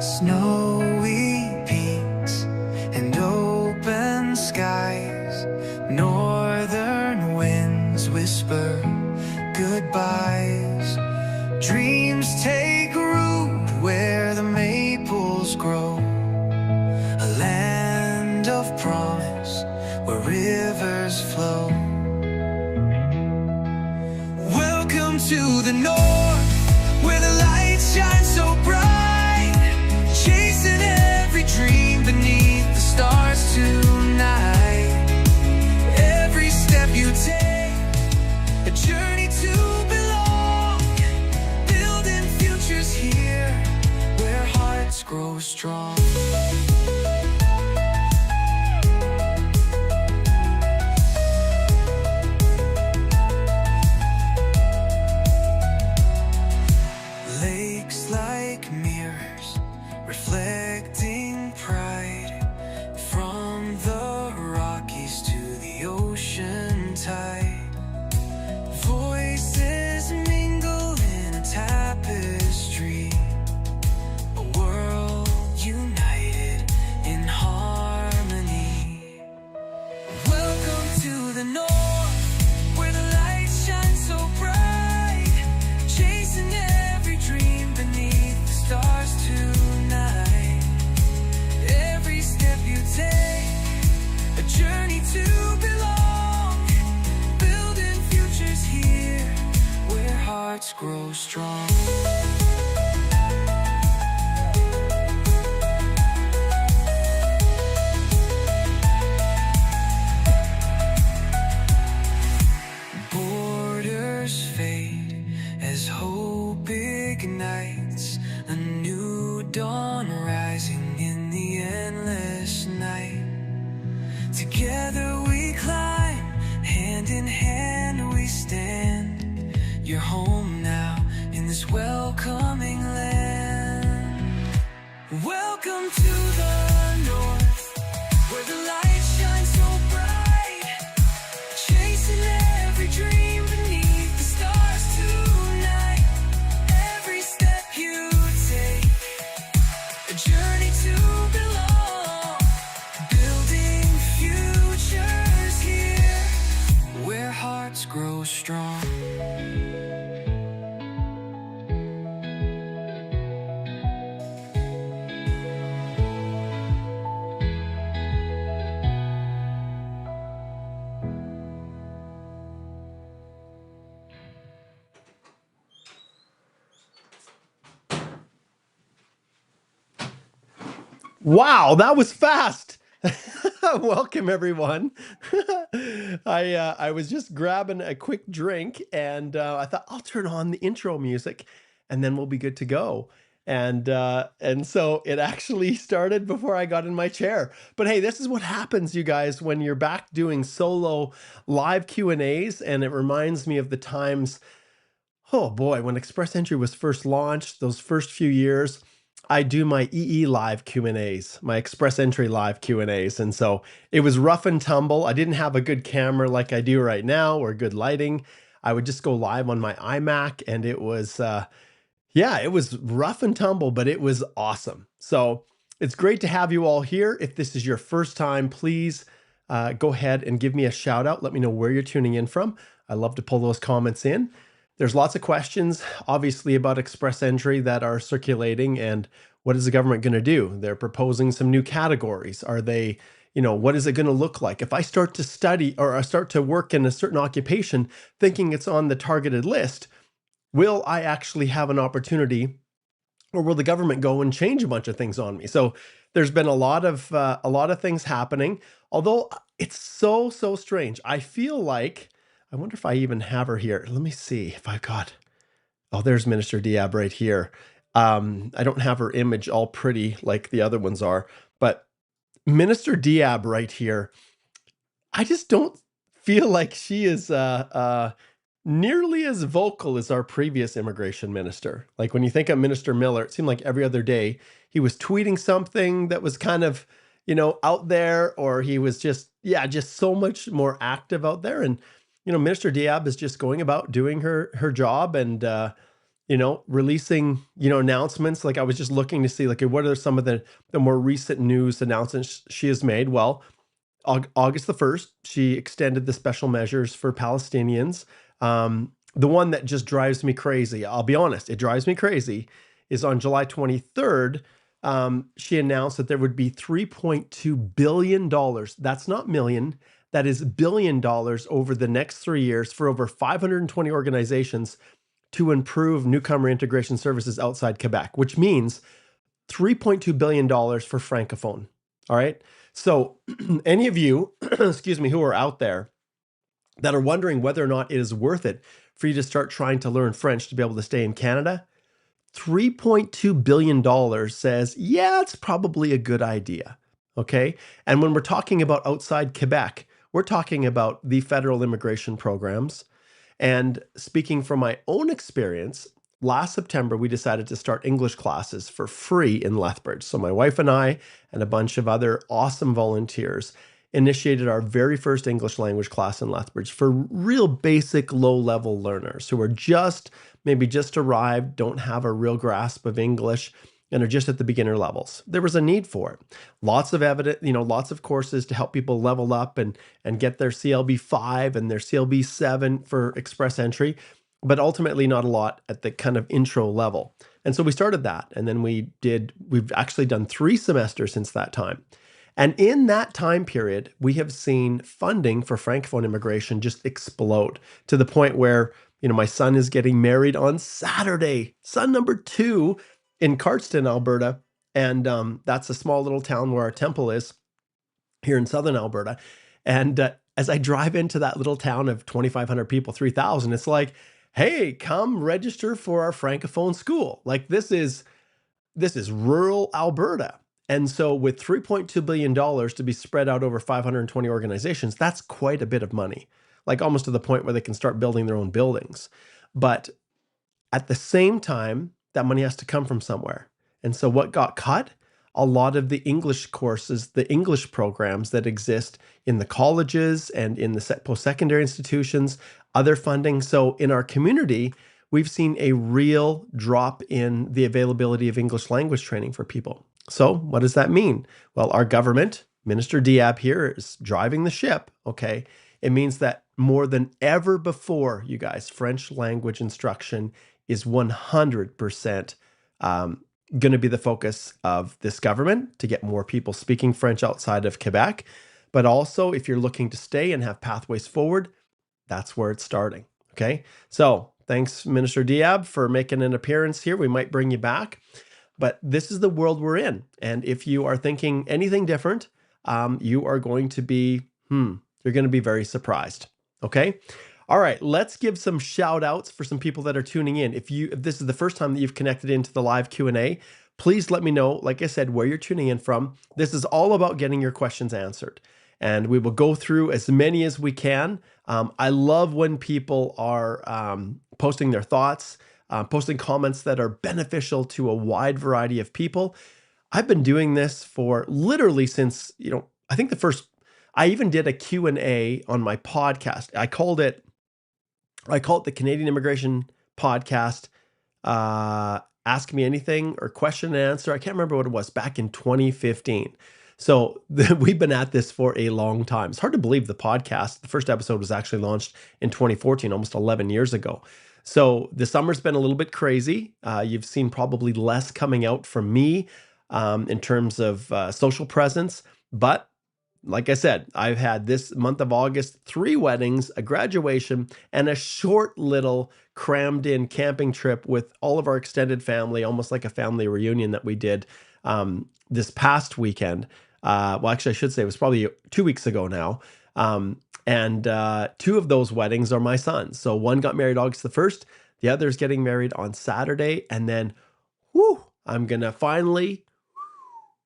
Snowy peaks and open skies, northern winds whisper goodbyes. Dreams take root where the maples grow, a land of promise where rivers flow. Welcome to the north, where the lights shine so bright, chasing every dream beneath the stars tonight. Every step you take, a journey to belong, building futures here where hearts grow strong. Lakes like mirrors, reflecting pride, from the Rockies to the ocean tide. Voices mingle in a tapestry, a world united in harmony. Welcome to the north, where the lights shine so bright, chasing every dream beneath the stars tonight. Every step you take, a journey to belong, building futures here where hearts grow strong. Borders fade as hope ignites, a new dawn rising in the endless night. Together we climb, hand in hand we stand. You're home now in this welcoming land. Welcome to the north, where the light shines so bright, chasing every dream beneath the stars tonight. Every step you take, a journey to belong, building futures here where hearts grow strong. Wow, that was fast. Welcome, everyone. I was just grabbing a quick drink, and I thought I'll turn on the intro music, and then we'll be good to go. And so it actually started before I got in my chair. But hey, this is what happens, you guys, when you're back doing solo live Q&As, and it reminds me of the times, oh boy, when Express Entry was first launched, those first few years. I do my EE live Q&As, my Express Entry live Q&As. And so it was rough and tumble. I didn't have a good camera like I do right now or good lighting. I would just go live on my iMac, and it was, it was rough and tumble, but it was awesome. So it's great to have you all here. If this is your first time, please go ahead and give me a shout out. Let me know where you're tuning in from. I love to pull those comments in. There's lots of questions, obviously, about Express Entry that are circulating, and what is the government going to do? They're proposing some new categories. Are they, what is it going to look like? If I start to study or I start to work in a certain occupation thinking it's on the targeted list, will I actually have an opportunity, or will the government go and change a bunch of things on me? So there's been a lot of things happening, although it's so strange. I feel like, I wonder if I even have her here. Let me see if I've got, oh, there's Minister Diab right here. I don't have her image all pretty like the other ones are, but Minister Diab right here, I just don't feel like she is nearly as vocal as our previous immigration minister. Like when you think of Minister Miller, it seemed like every other day he was tweeting something that was kind of, out there, or he was just so much more active out there. And Minister Diab is just going about doing her job, and releasing, announcements. Like I was just looking to see, like, what are some of the more recent news announcements she has made. Well, August the 1st, she extended the special measures for Palestinians. The one that just drives me crazy, I'll be honest, it drives me crazy, is on July 23rd, she announced that there would be $3.2 billion. That's not million, that is $billion over the next 3 years for over 520 organizations to improve newcomer integration services outside Quebec, which means $3.2 billion for Francophone. All right. So, any of you, excuse me, who are out there that are wondering whether or not it is worth it for you to start trying to learn French to be able to stay in Canada, $3.2 billion says, yeah, it's probably a good idea. Okay. And when we're talking about outside Quebec, we're talking about the federal immigration programs. And speaking from my own experience, last September, we decided to start English classes for free in Lethbridge. So my wife and I and a bunch of other awesome volunteers initiated our very first English language class in Lethbridge for real basic low-level learners who are maybe just arrived, don't have a real grasp of English, and are just at the beginner levels. There was a need for it. Lots of evidence, lots of courses to help people level up and get their CLB 5 and their CLB 7 for express entry, but ultimately not a lot at the kind of intro level. And so we started that, and then we've actually done 3 semesters since that time. And in that time period, we have seen funding for Francophone immigration just explode to the point where, my son is getting married on Saturday, son number 2 in Cardston, Alberta. And that's a small little town where our temple is here in southern Alberta. And as I drive into that little town of 2,500 people, 3,000, it's like, hey, come register for our Francophone school. Like this is rural Alberta. And so with $3.2 billion to be spread out over 520 organizations, that's quite a bit of money, like almost to the point where they can start building their own buildings. But at the same time, that money has to come from somewhere. And so what got cut? A lot of the English courses, the English programs that exist in the colleges and in the post-secondary institutions, other funding. So in our community, we've seen a real drop in the availability of English language training for people. So what does that mean? Well, our government, Minister Diab here, is driving the ship, okay? It means that more than ever before, you guys, French language instruction is 100% going to be the focus of this government to get more people speaking French outside of Quebec. But also, if you're looking to stay and have pathways forward, that's where it's starting, okay? So thanks, Minister Diab, for making an appearance here. We might bring you back. But this is the world we're in. And if you are thinking anything different, you are going to be, you're going to be very surprised. Okay. All right. Let's give some shout outs for some people that are tuning in. If this is the first time that you've connected into the live Q&A, please let me know, like I said, where you're tuning in from. This is all about getting your questions answered. And we will go through as many as we can. I love when people are posting their thoughts, posting comments that are beneficial to a wide variety of people. I've been doing this for literally since, I think I even did a Q&A on my podcast. I called it the Canadian Immigration Podcast, Ask Me Anything or Question and Answer. I can't remember what it was, back in 2015. So we've been at this for a long time. It's hard to believe the podcast, the first episode was actually launched in 2014, almost 11 years ago. So the summer's been a little bit crazy. You've seen probably less coming out from me in terms of social presence. But like I said, I've had this month of August 3 weddings, a graduation, and a short little crammed in camping trip with all of our extended family, almost like a family reunion that we did this past weekend. Well, actually, I should say it was probably 2 weeks ago now. And 2 of those weddings are my sons. So one got married August the 1st, the other's getting married on Saturday. And then, I'm going to finally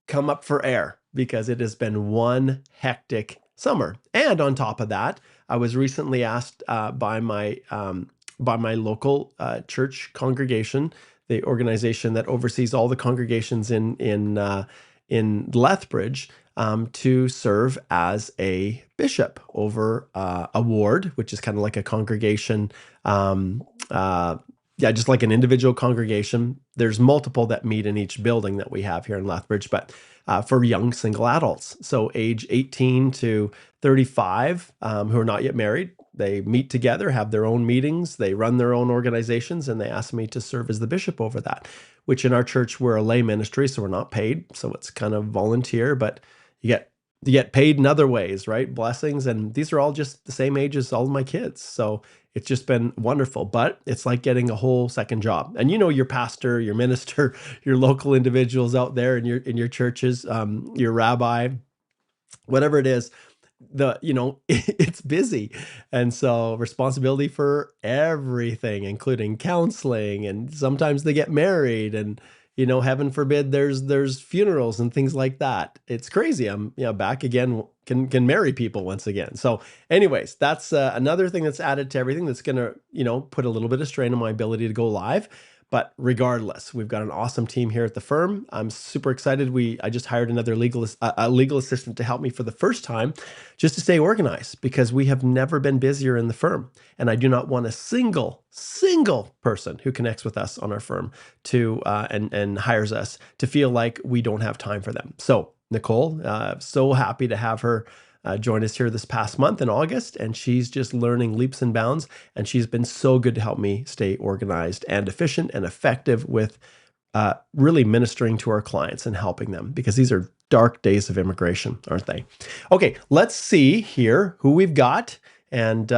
come up for air because it has been one hectic summer. And on top of that, I was recently asked by my local church congregation, the organization that oversees all the congregations in Lethbridge, to serve as a bishop over a ward, which is kind of like a congregation yeah, just like an individual congregation, there's multiple that meet in each building that we have here in Lethbridge, but for young single adults. So age 18 to 35 who are not yet married, they meet together, have their own meetings, they run their own organizations, and they ask me to serve as the bishop over that, which in our church, we're a lay ministry, so we're not paid. So it's kind of volunteer, but you get paid in other ways, right? Blessings. And these are all just the same age as all of my kids. So it's just been wonderful, but it's like getting a whole second job. And you know, your pastor, your minister, your local individuals out there in your churches, your rabbi, whatever it is, it's busy. And so responsibility for everything, including counseling, and sometimes they get married, and heaven forbid there's funerals and things like that. It's crazy. I'm back again, can marry people once again. So anyways, that's another thing that's added to everything that's going to put a little bit of strain on my ability to go live. But regardless, we've got an awesome team here at the firm. I'm super excited. I just hired another a legal assistant to help me for the first time, just to stay organized, because we have never been busier in the firm. And I do not want a single person who connects with us on our firm to and hires us to feel like we don't have time for them. So Nicole, so happy to have her join us here this past month in August, and she's just learning leaps and bounds, and she's been so good to help me stay organized and efficient and effective with really ministering to our clients and helping them, because these are dark days of immigration, aren't they? Okay, let's see here who we've got, and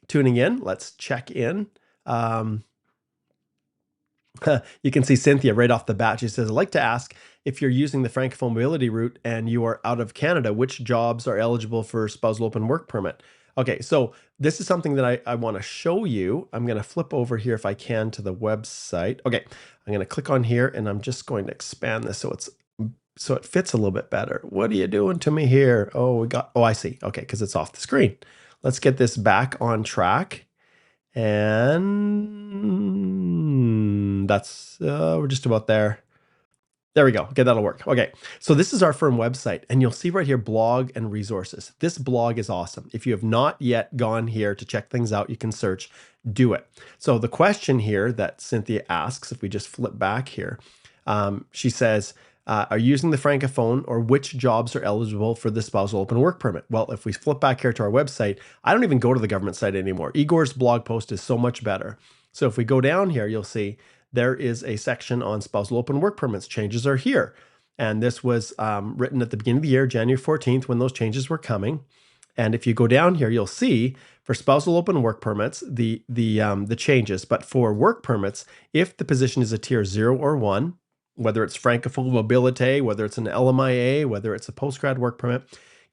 tuning in. Let's check in. You can see Cynthia right off the bat. She says, I'd like to ask, if you're using the Francophone mobility route and you are out of Canada, which jobs are eligible for spousal open work permit? Okay, so this is something that I want to show you. I'm going to flip over here if I can to the website. Okay, I'm going to click on here, and I'm just going to expand this so it fits a little bit better. What are you doing to me here? Oh, I see. Okay, because it's off the screen. Let's get this back on track. And that's, we're just about there. There we go. Okay, that'll work. Okay, so this is our firm website, and you'll see right here, blog and resources. This blog is awesome. If you have not yet gone here to check things out, you can search, do it. So the question here that Cynthia asks, if we just flip back here, she says, are you using the Francophone, or which jobs are eligible for the spousal open work permit? Well, if we flip back here to our website, I don't even go to the government site anymore. Igor's blog post is so much better. So if we go down here, you'll see there is a section on spousal open work permits. Changes are here. And this was written at the beginning of the year, January 14th, when those changes were coming. And if you go down here, you'll see for spousal open work permits, the changes. But for work permits, if the position is a tier 0 or 1, whether it's Francophone mobilité, whether it's an LMIA, whether it's a postgrad work permit,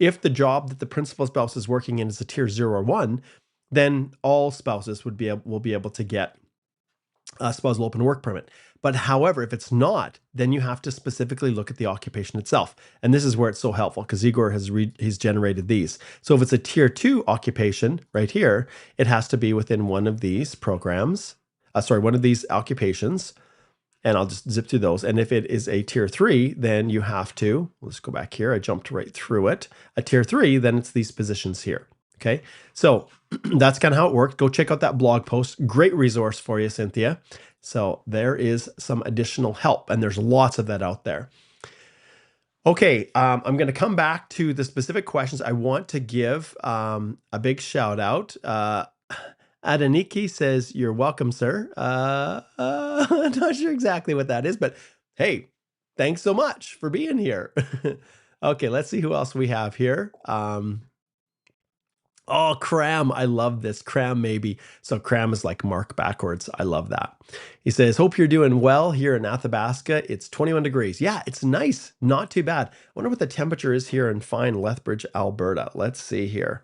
if the job that the principal spouse is working in is a tier 0 or 1, then all spouses will be able to get a spousal open work permit. But however, if it's not, then you have to specifically look at the occupation itself. And this is where it's so helpful, because Igor he's generated these. So if it's a tier 2 occupation right here, it has to be within one of these programs, one of these occupations. And I'll just zip through those. And if it is a tier 3, then you have to, let's go back here. I jumped right through it. A tier 3, then it's these positions here. Okay. So that's kind of how it worked. Go check out that blog post. Great resource for you, Cynthia. So there is some additional help, and there's lots of that out there. Okay. I'm going to come back to the specific questions. I want to give a big shout out. Adaniki says, you're welcome, sir. I'm not sure exactly what that is, but hey, thanks so much for being here. Okay, let's see who else we have here. Oh, Cram. I love this. Cram, maybe. So Cram is like Mark backwards. I love that. He says, hope you're doing well here in Athabasca. It's 21 degrees. Yeah, it's nice. Not too bad. I wonder what the temperature is here in fine Lethbridge, Alberta. Let's see here.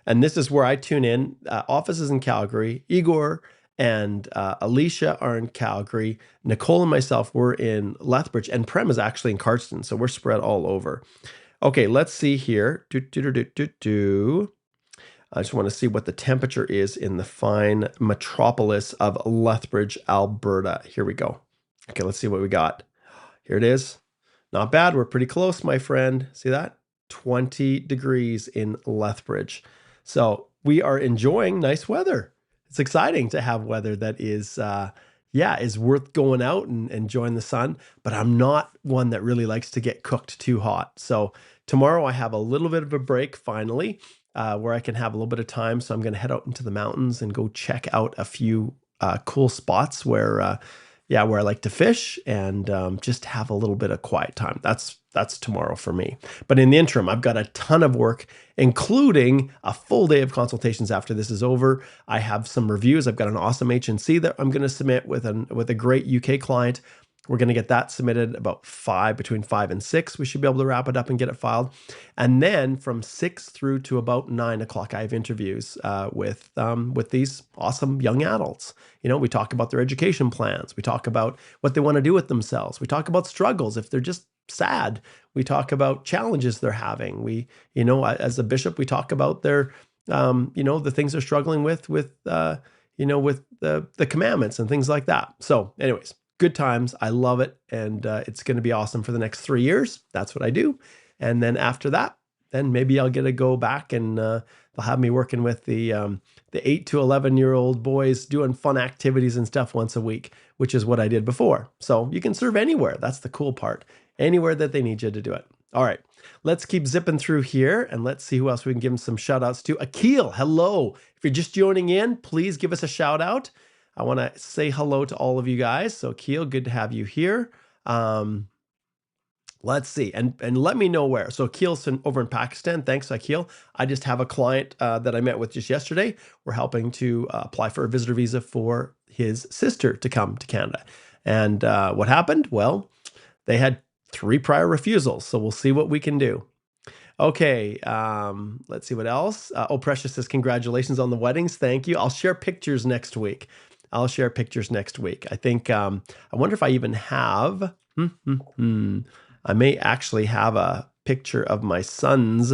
And this is where I tune in. Offices in Calgary. Igor and Alicia are in Calgary. Nicole and myself, we're in Lethbridge. And Prem is actually in Cardston. So we're spread all over. Okay, let's see here. I just want to see what the temperature is in the fine metropolis of Lethbridge, Alberta. Here we go. Okay, let's see what we got. Here it is. Not bad. We're pretty close, my friend. See that? 20 degrees in Lethbridge. So we are enjoying nice weather. it's exciting to have weather that is, is worth going out and enjoying the sun. But I'm not one that really likes to get cooked too hot. So tomorrow I have a little bit of a break finally, where I can have a little bit of time. So I'm going to head out into the mountains and go check out a few cool spots where where I like to fish and just have a little bit of quiet time. That's tomorrow for me. But in the interim, I've got a ton of work, including a full day of consultations after this is over. I have some reviews. I've got an awesome H&C that I'm going to submit with a great UK client. We're going to get that submitted about between 5 and 6. We should be able to wrap it up and get it filed. And then from 6 through to about 9 o'clock, I have interviews with these awesome young adults. We talk about their education plans. We talk about what they want to do with themselves. We talk about struggles if they're just sad. We talk about challenges they're having. We, as a bishop, we talk about their, the things they're struggling with the commandments and things like that. So anyways, good times. I love it. And it's going to be awesome for the next 3 years. That's what I do. And then after that, then maybe I'll get to go back and they'll have me working with the 8 to 11-year-old boys doing fun activities and stuff once a week, which is what I did before. So you can serve anywhere. That's the cool part. Anywhere that they need you to do it. All right, let's keep zipping through here and let's see who else we can give them some shout outs to. Akil, hello. If you're just joining in, please give us a shout out. I want to say hello to all of you guys. So Akil, good to have you here. Let's see, and let me know where. So Akil's over in Pakistan. Thanks, Akil. I just have a client that I met with just yesterday. We're helping to apply for a visitor visa for his sister to come to Canada. And what happened? Well, they had 3 prior refusals. So we'll see what we can do. Okay, let's see what else. Precious says, congratulations on the weddings. Thank you. I'll share pictures next week. I think, I wonder if I even have, I may actually have a picture of my son's,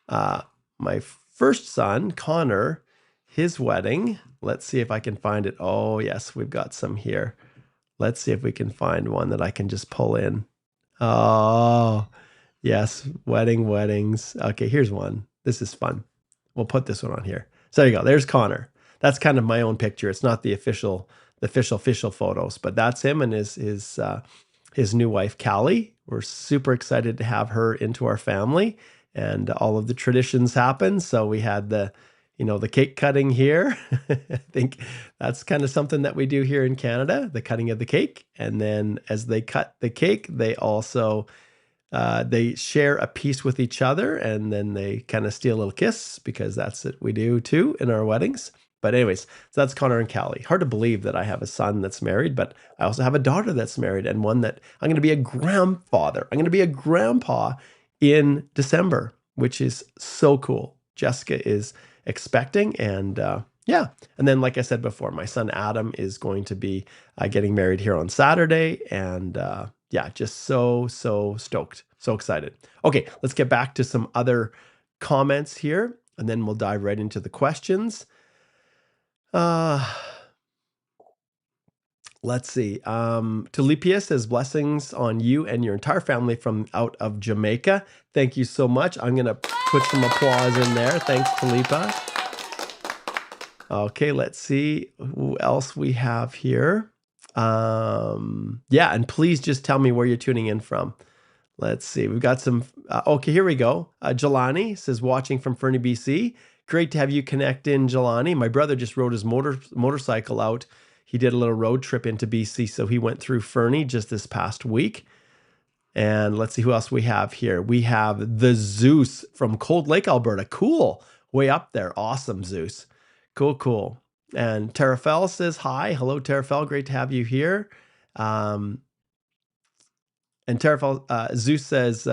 my first son, Connor, his wedding. Let's see if I can find it. Oh, yes, we've got some here. Let's see if we can find one that I can just pull in. Oh, yes, weddings. Okay, here's one. This is fun. We'll put this one on here. So there you go. There's Connor. That's kind of my own picture. It's not the official photos, but that's him and his new wife, Callie. We're super excited to have her into our family, and all of the traditions happen. So we had the cake cutting here. I think that's kind of something that we do here in Canada, the cutting of the cake. And then as they cut the cake, they also, they share a piece with each other, and then they kind of steal a little kiss, because that's what we do too in our weddings. But anyways, so that's Connor and Callie. Hard to believe that I have a son that's married, but I also have a daughter that's married, and one that I'm going to be a grandfather. I'm going to be a grandpa in December, which is so cool. Jessica is expecting, and and then, like I said before, my son Adam is going to be getting married here on Saturday, and just so stoked, so excited. Okay, let's get back to some other comments here, and then we'll dive right into the questions. Let's see. Talipia says, blessings on you and your entire family from out of Jamaica. Thank you so much. I'm going to put some applause in there. Thanks, Talipa. Okay, let's see who else we have here. And please just tell me where you're tuning in from. Let's see. We've got some. Okay, here we go. Jelani says, watching from Fernie, BC. Great to have you connect in, Jelani. My brother just rode his motorcycle out. He did a little road trip into BC, so he went through Fernie just this past week. And let's see who else we have here. We have the Zeus from Cold Lake, Alberta. Cool. Way up there. Awesome, Zeus. Cool. And Terrafel says hi. Hello, Terrafel. Great to have you here. And Terrafel, Zeus says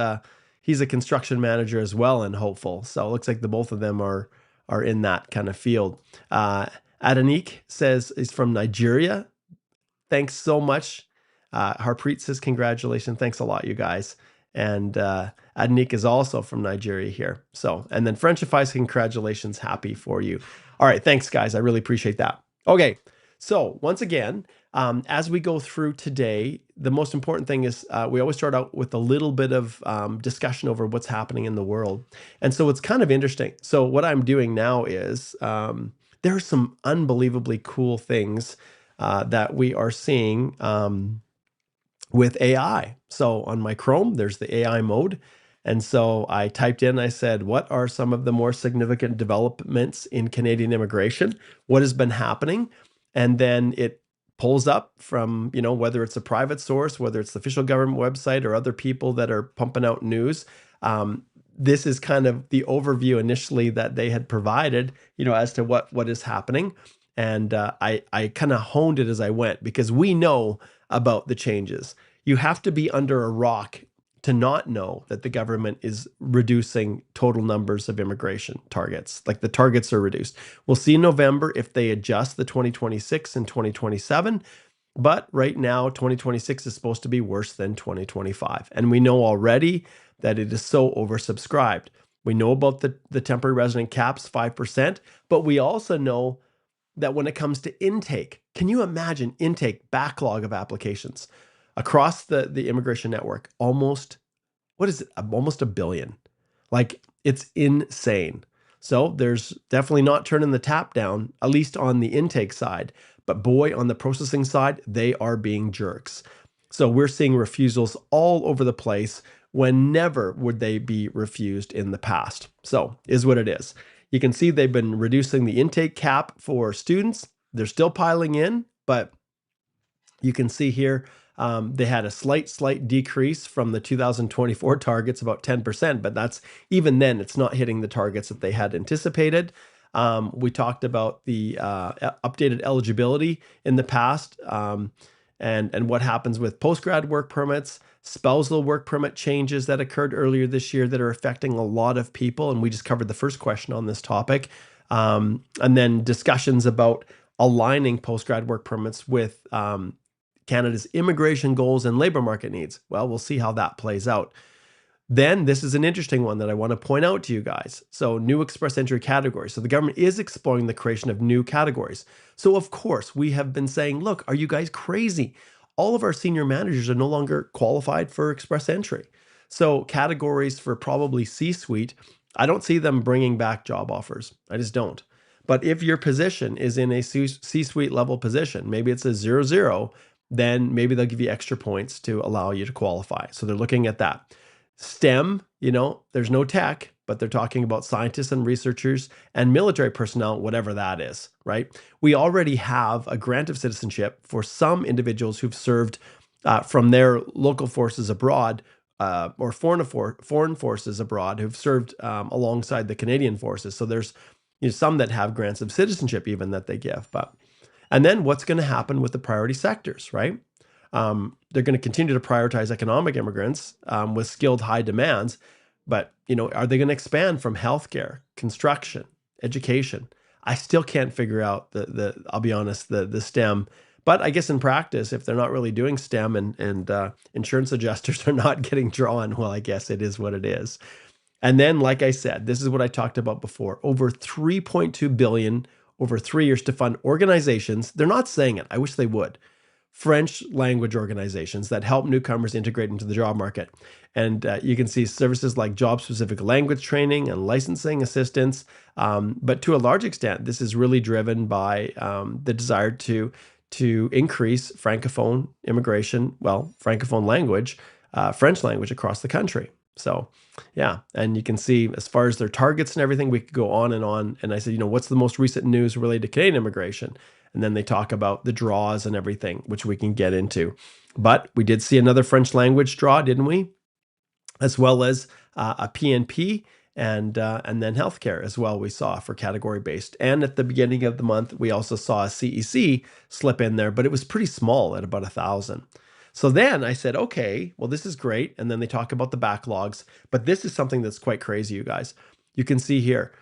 he's a construction manager as well in Hopeful. So it looks like the both of them are in that kind of field. Adanik says he's from Nigeria. Thanks so much. Harpreet says congratulations. Thanks a lot, you guys. And Adanik is also from Nigeria here. So, and then Frenchify, congratulations. Happy for you. All right. Thanks, guys. I really appreciate that. Okay. So once again, as we go through today, the most important thing is we always start out with a little bit of discussion over what's happening in the world. And so it's kind of interesting. So what I'm doing now is there are some unbelievably cool things that we are seeing with AI. So on my Chrome, there's the AI mode. And so I typed in, I said, what are some of the more significant developments in Canadian immigration? What has been happening? And then it pulls up from, whether it's a private source, whether it's the official government website or other people that are pumping out news. This is kind of the overview initially that they had provided, as to what is happening. And I kind of honed it as I went because we know about the changes. You have to be under a rock to not know that the government is reducing total numbers of immigration targets. Like the targets are reduced. We'll see in November if they adjust the 2026 and 2027. But right now, 2026 is supposed to be worse than 2025. And we know already that it is so oversubscribed. We know about the temporary resident caps, 5%, but we also know that when it comes to intake, can you imagine intake backlog of applications across the immigration network? Almost, what is it? Almost a billion. Like it's insane. So there's definitely not turning the tap down, at least on the intake side. But boy, on the processing side, they are being jerks. So we're seeing refusals all over the place when never would they be refused in the past. So is what it is. You can see they've been reducing the intake cap for students. They're still piling in, but you can see here they had a slight decrease from the 2024 targets, about 10%, but that's even then, it's not hitting the targets that they had anticipated. We talked about the updated eligibility in the past and what happens with postgrad work permits, spousal work permit changes that occurred earlier this year that are affecting a lot of people. And we just covered the first question on this topic. And then discussions about aligning postgrad work permits with Canada's immigration goals and labor market needs. Well, we'll see how that plays out. Then this is an interesting one that I want to point out to you guys. So new express entry categories. So the government is exploring the creation of new categories. So of course we have been saying, look, are you guys crazy? All of our senior managers are no longer qualified for express entry. So categories for probably C-suite, I don't see them bringing back job offers. I just don't. But if your position is in a C-suite level position, maybe it's a 0-0, then maybe they'll give you extra points to allow you to qualify. So they're looking at that. STEM, there's no tech, but they're talking about scientists and researchers and military personnel, whatever that is, right? We already have a grant of citizenship for some individuals who've served from their local forces abroad or foreign forces abroad who've served alongside the Canadian forces. So there's some that have grants of citizenship even that they give. And then what's going to happen with the priority sectors, right? They're going to continue to prioritize economic immigrants with skilled high demands, but are they going to expand from healthcare, construction, education? I still can't figure out I'll be honest, the STEM. But I guess in practice, if they're not really doing STEM and insurance adjusters are not getting drawn, well, I guess it is what it is. And then, like I said, this is what I talked about before, over $3.2 billion over 3 years to fund organizations. They're not saying it. I wish they would. French language organizations that help newcomers integrate into the job market. And you can see services like job-specific language training and licensing assistance. But to a large extent, this is really driven by the desire to increase Francophone immigration, Francophone language, French language across the country. So yeah, and you can see as far as their targets and everything, we could go on. And I said, what's the most recent news related to Canadian immigration? And then they talk about the draws and everything, which we can get into. But we did see another French language draw, didn't we? As well as a PNP and then healthcare as well we saw for category-based. And at the beginning of the month, we also saw a CEC slip in there, but it was pretty small at about 1,000. So then I said, okay, well, this is great. And then they talk about the backlogs, but this is something that's quite crazy, you guys. You can see here,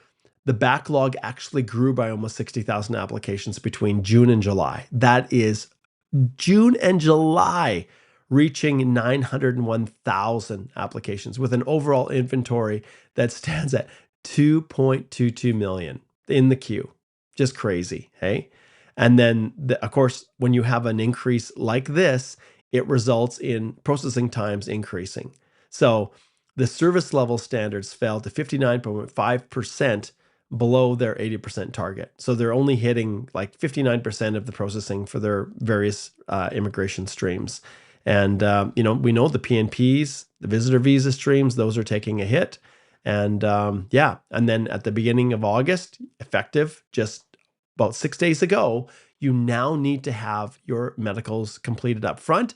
the backlog actually grew by almost 60,000 applications between June and July. That is June and July reaching 901,000 applications with an overall inventory that stands at 2.22 million in the queue. Just crazy, hey? And then, of course, when you have an increase like this, it results in processing times increasing. So the service level standards fell to 59.5% below their 80% target. So they're only hitting like 59% of the processing for their various immigration streams. And, we know the PNPs, the visitor visa streams, those are taking a hit. And and then at the beginning of August, effective just about 6 days ago, you now need to have your medicals completed up front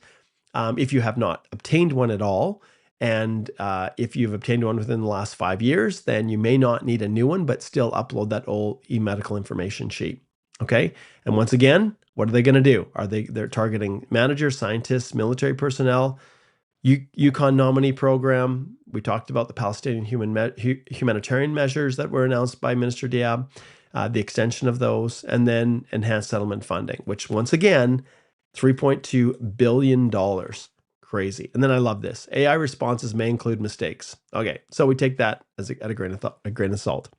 if you have not obtained one at all. And if you've obtained one within the last 5 years, then you may not need a new one, but still upload that old e-medical information sheet. Okay. And once again, what are they going to do? They're targeting managers, scientists, military personnel, Yukon nominee program. We talked about the Palestinian humanitarian measures that were announced by Minister Diab, the extension of those, and then enhanced settlement funding, which once again, $3.2 billion. Crazy. And then I love this. AI responses may include mistakes. Okay, so we take that as a grain of salt.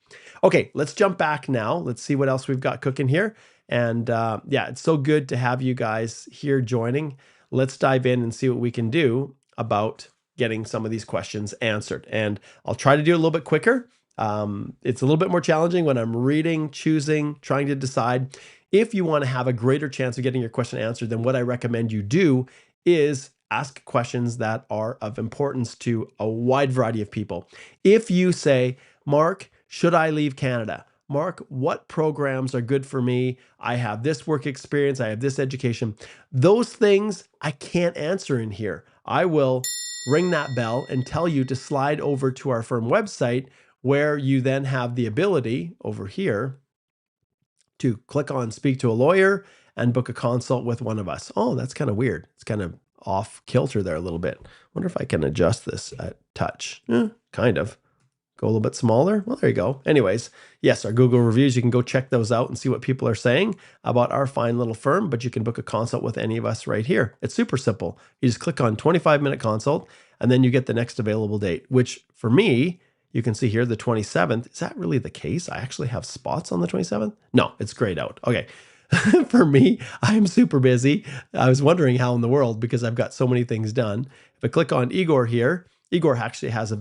Okay, let's jump back now. Let's see what else we've got cooking here. And it's so good to have you guys here joining. Let's dive in and see what we can do about getting some of these questions answered. And I'll try to do it a little bit quicker. It's a little bit more challenging when I'm reading, choosing, trying to decide. If you want to have a greater chance of getting your question answered, then what I recommend you do is ask questions that are of importance to a wide variety of people. If you say, Mark, should I leave Canada? Mark, what programs are good for me? I have this work experience. I have this education. Those things I can't answer in here. I will ring that bell and tell you to slide over to our firm website, where you then have the ability over here to click on speak to a lawyer and book a consult with one of us. Oh, that's kind of weird. It's kind of off kilter there a little bit. Wonder if I can adjust this at touch. Kind of. Go a little bit smaller. Well, there you go. Anyways, yes, our Google reviews, you can go check those out and see what people are saying about our fine little firm, but you can book a consult with any of us right here. It's super simple. You just click on 25-minute consult, and then you get the next available date, which for me, you can see here the 27th. Is that really the case? I actually have spots on the 27th? No, it's grayed out. Okay. For me, I am super busy. I was wondering how in the world, because I've got so many things done. If I click on Igor here, Igor actually has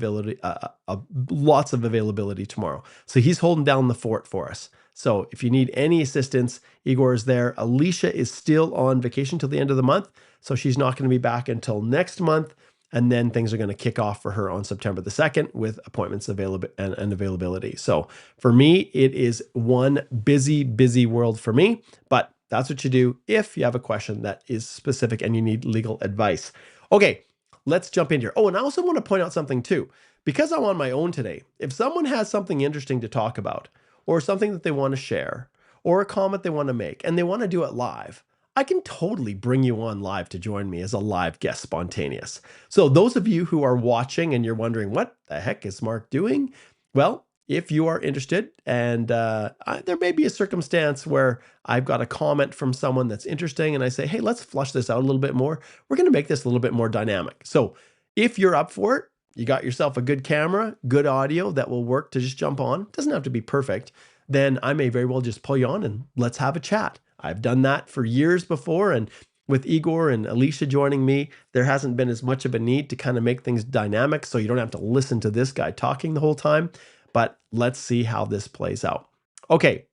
lots of availability tomorrow. So he's holding down the fort for us. So if you need any assistance, Igor is there. Alicia is still on vacation till the end of the month. So she's not going to be back until next month. And then things are going to kick off for her on September the 2nd with appointments available and availability. So for me, it is one busy, busy world for me, but that's what you do if you have a question that is specific and you need legal advice. Okay, let's jump in here. Oh, and I also want to point out something too. Because I'm on my own today, if someone has something interesting to talk about, or something that they want to share, or a comment they want to make, and they want to do it live, I can totally bring you on live to join me as a live guest spontaneous. So those of you who are watching and you're wondering, what the heck is Mark doing? Well, if you are interested, and there may be a circumstance where I've got a comment from someone that's interesting and I say, hey, let's flush this out a little bit more. We're going to make this a little bit more dynamic. So if you're up for it, you got yourself a good camera, good audio that will work to just jump on. It doesn't have to be perfect. Then I may very well just pull you on and let's have a chat. I've done that for years before, and with Igor and Alicia joining me, there hasn't been as much of a need to kind of make things dynamic, so you don't have to listen to this guy talking the whole time, but let's see how this plays out. Okay,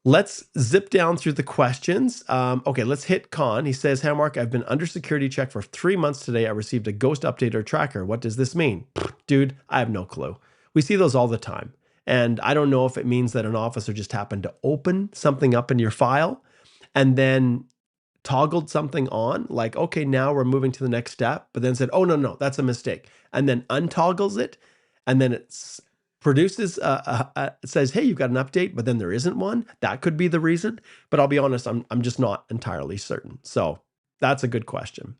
let's zip down through the questions. Okay, let's hit Con. He says, hey, Mark, I've been under security check for 3 months today. I received a ghost update or tracker. What does this mean? Dude, I have no clue. We see those all the time. And I don't know if it means that an officer just happened to open something up in your file and then toggled something on, like, okay, now we're moving to the next step, but then said, oh, no, that's a mistake. And then untoggles it. And then it produces, it says, hey, you've got an update, but then there isn't one. That could be the reason. But I'll be honest, I'm just not entirely certain. So that's a good question.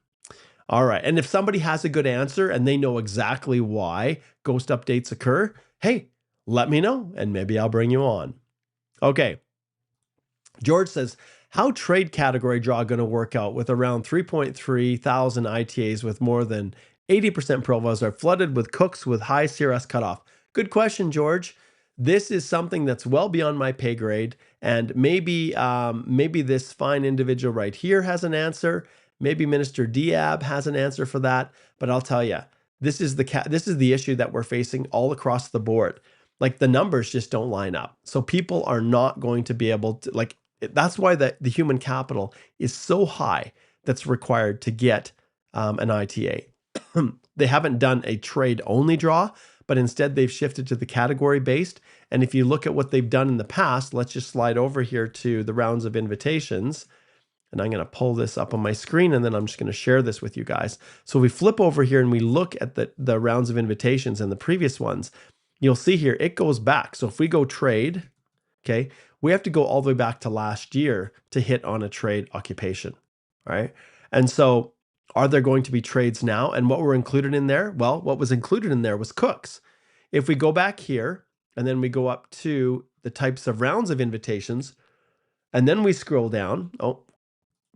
All right. And if somebody has a good answer and they know exactly why ghost updates occur, hey, let me know, and maybe I'll bring you on. Okay. George says, how trade category draw going to work out with around 3.3 thousand ITAs with more than 80% profiles are flooded with cooks with high CRS cutoff? Good question, George. This is something that's well beyond my pay grade, and maybe this fine individual right here has an answer. Maybe Minister Diab has an answer for that, but I'll tell you, this is the issue that we're facing all across the board. like the numbers just don't line up. So people are not going to be able to, like, that's why the human capital is so high that's required to get an ITA. They haven't done a trade only draw, but instead they've shifted to the category based. And if you look at what they've done in the past, let's just slide over here to the rounds of invitations. And I'm going to pull this up on my screen, and then I'm just going to share this with you guys. So we flip over here and we look at the rounds of invitations and the previous ones. You'll see here, it goes back. So if we go trade, okay, we have to go all the way back to last year to hit on a trade occupation, right? And so are there going to be trades now? And what were included in there? Well, what was included in there was cooks. If we go back here and then we go up to the types of rounds of invitations, and then we scroll down,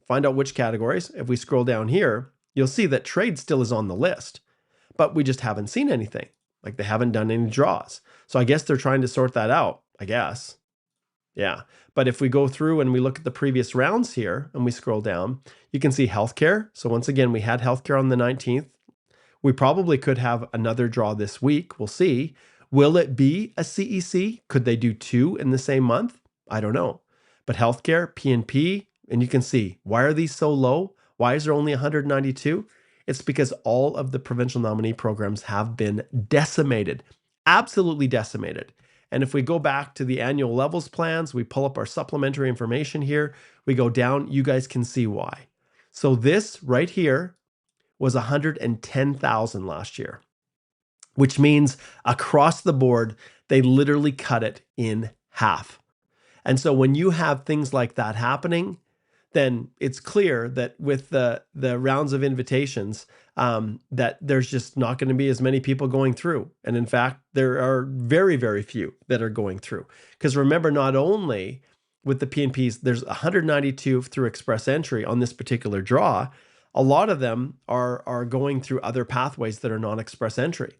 find out which categories. If we scroll down here, you'll see that trade still is on the list, but we just haven't seen anything. Like they haven't done any draws. So I guess they're trying to sort that out, I guess. Yeah. But if we go through and we look at the previous rounds here and we scroll down, you can see healthcare. So once again, we had healthcare on the 19th. We probably could have another draw this week. We'll see. Will it be a CEC? Could they do 2 in the same month? I don't know. But healthcare, P&P, and you can see, why are these so low? Why is there only 192? It's because all of the provincial nominee programs have been decimated, absolutely decimated. And if we go back to the annual levels plans, we pull up our supplementary information here, we go down, you guys can see why. So this right here was 110,000 last year, which means across the board, they literally cut it in half. And so when you have things like that happening, then it's clear that with the rounds of invitations, that there's just not going to be as many people going through. And in fact, there are very, very few that are going through. Because remember, not only with the P&Ps, there's 192 through express entry on this particular draw. A lot of them are going through other pathways that are non-express entry.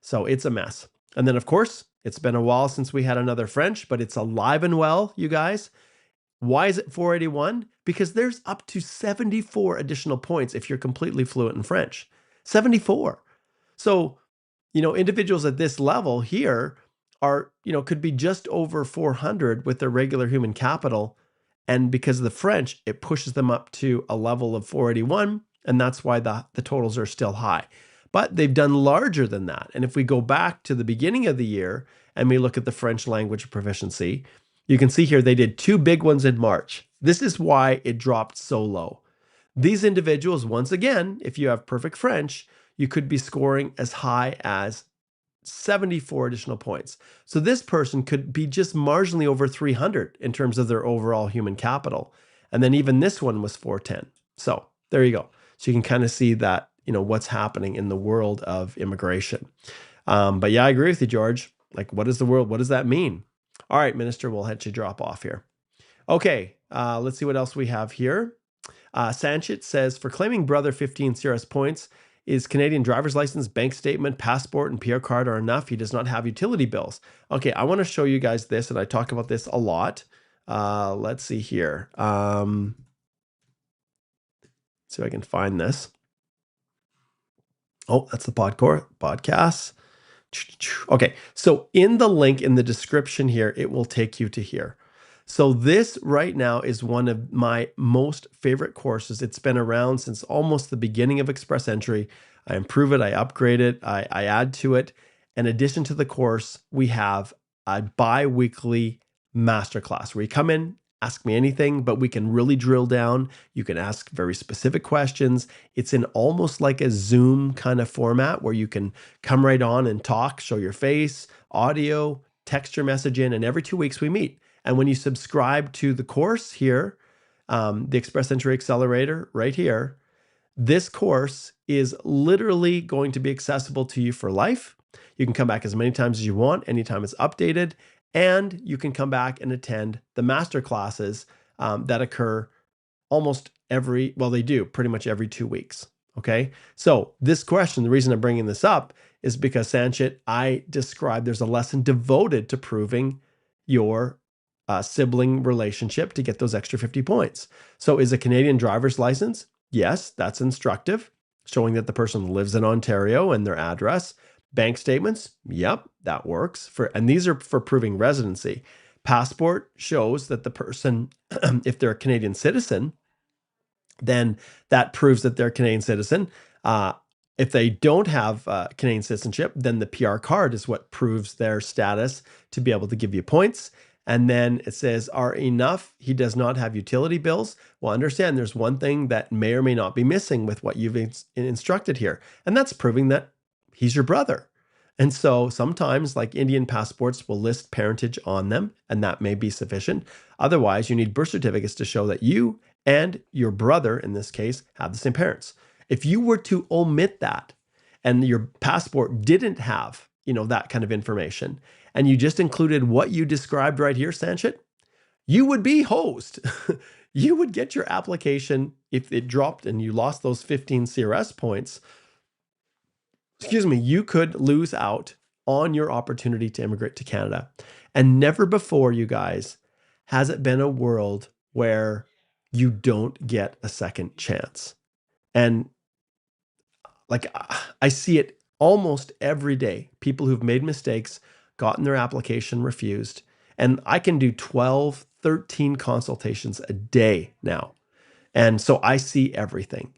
So it's a mess. And then, of course, it's been a while since we had another French, but it's alive and well, you guys. Why is it 481? Because there's up to 74 additional points if you're completely fluent in French. 74. So, individuals at this level here are, could be just over 400 with their regular human capital. And because of the French, it pushes them up to a level of 481. And that's why the totals are still high. But they've done larger than that. And if we go back to the beginning of the year and we look at the French language proficiency, you can see here they did 2 big ones in March. This is why it dropped so low. These individuals, once again, if you have perfect French, you could be scoring as high as 74 additional points. So this person could be just marginally over 300 in terms of their overall human capital. And then even this one was 410. So there you go. So you can kind of see that, what's happening in the world of immigration. But yeah, I agree with you, George. Like, what is the world? What does that mean? All right, Minister, we'll let you drop off here. Okay, let's see what else we have here. Sanchit says, for claiming brother 15 CRS points, is Canadian driver's license, bank statement, passport, and PR card are enough? He does not have utility bills. Okay, I want to show you guys this, and I talk about this a lot. Let's see here. See if I can find this. Oh, that's the podcast. Okay, so in the link in the description here, it will take you to here. So this right now is one of my most favorite courses. It's been around since almost the beginning of Express Entry. I improve it, I upgrade it, I add to it. In addition to the course, we have a bi-weekly masterclass where you come in, ask me anything, but we can really drill down. You can ask very specific questions. It's in almost like a Zoom kind of format where you can come right on and talk, show your face, audio, text your message in, and every 2 weeks we meet. And when you subscribe to the course here, the Express Entry Accelerator right here, this course is literally going to be accessible to you for life. You can come back as many times as you want, anytime it's updated. And you can come back and attend the master classes that occur almost they do pretty much every 2 weeks. Okay. So this question, the reason I'm bringing this up is because Sanchit, I described there's a lesson devoted to proving your sibling relationship to get those extra 50 points. So is a Canadian driver's license? Yes, that's instructive, showing that the person lives in Ontario and their address. Bank statements, yep, that works. And these are for proving residency. Passport shows that the person, if they're a Canadian citizen, then that proves that they're a Canadian citizen. If they don't have Canadian citizenship, then the PR card is what proves their status to be able to give you points. And then it says, are enough, he does not have utility bills. Well, understand there's one thing that may or may not be missing with what you've instructed here, and that's proving that he's your brother. And so sometimes, like Indian passports will list parentage on them, and that may be sufficient. Otherwise, you need birth certificates to show that you and your brother, in this case, have the same parents. If you were to omit that and your passport didn't have, that kind of information, and you just included what you described right here, Sanchit, you would be hosed. You would get your application, if it dropped and you lost those 15 CRS points, you could lose out on your opportunity to immigrate to Canada. And never before, you guys, has it been a world where you don't get a second chance. And I see it almost every day. People who've made mistakes, gotten their application refused. And I can do 12, 13 consultations a day now. And so I see everything.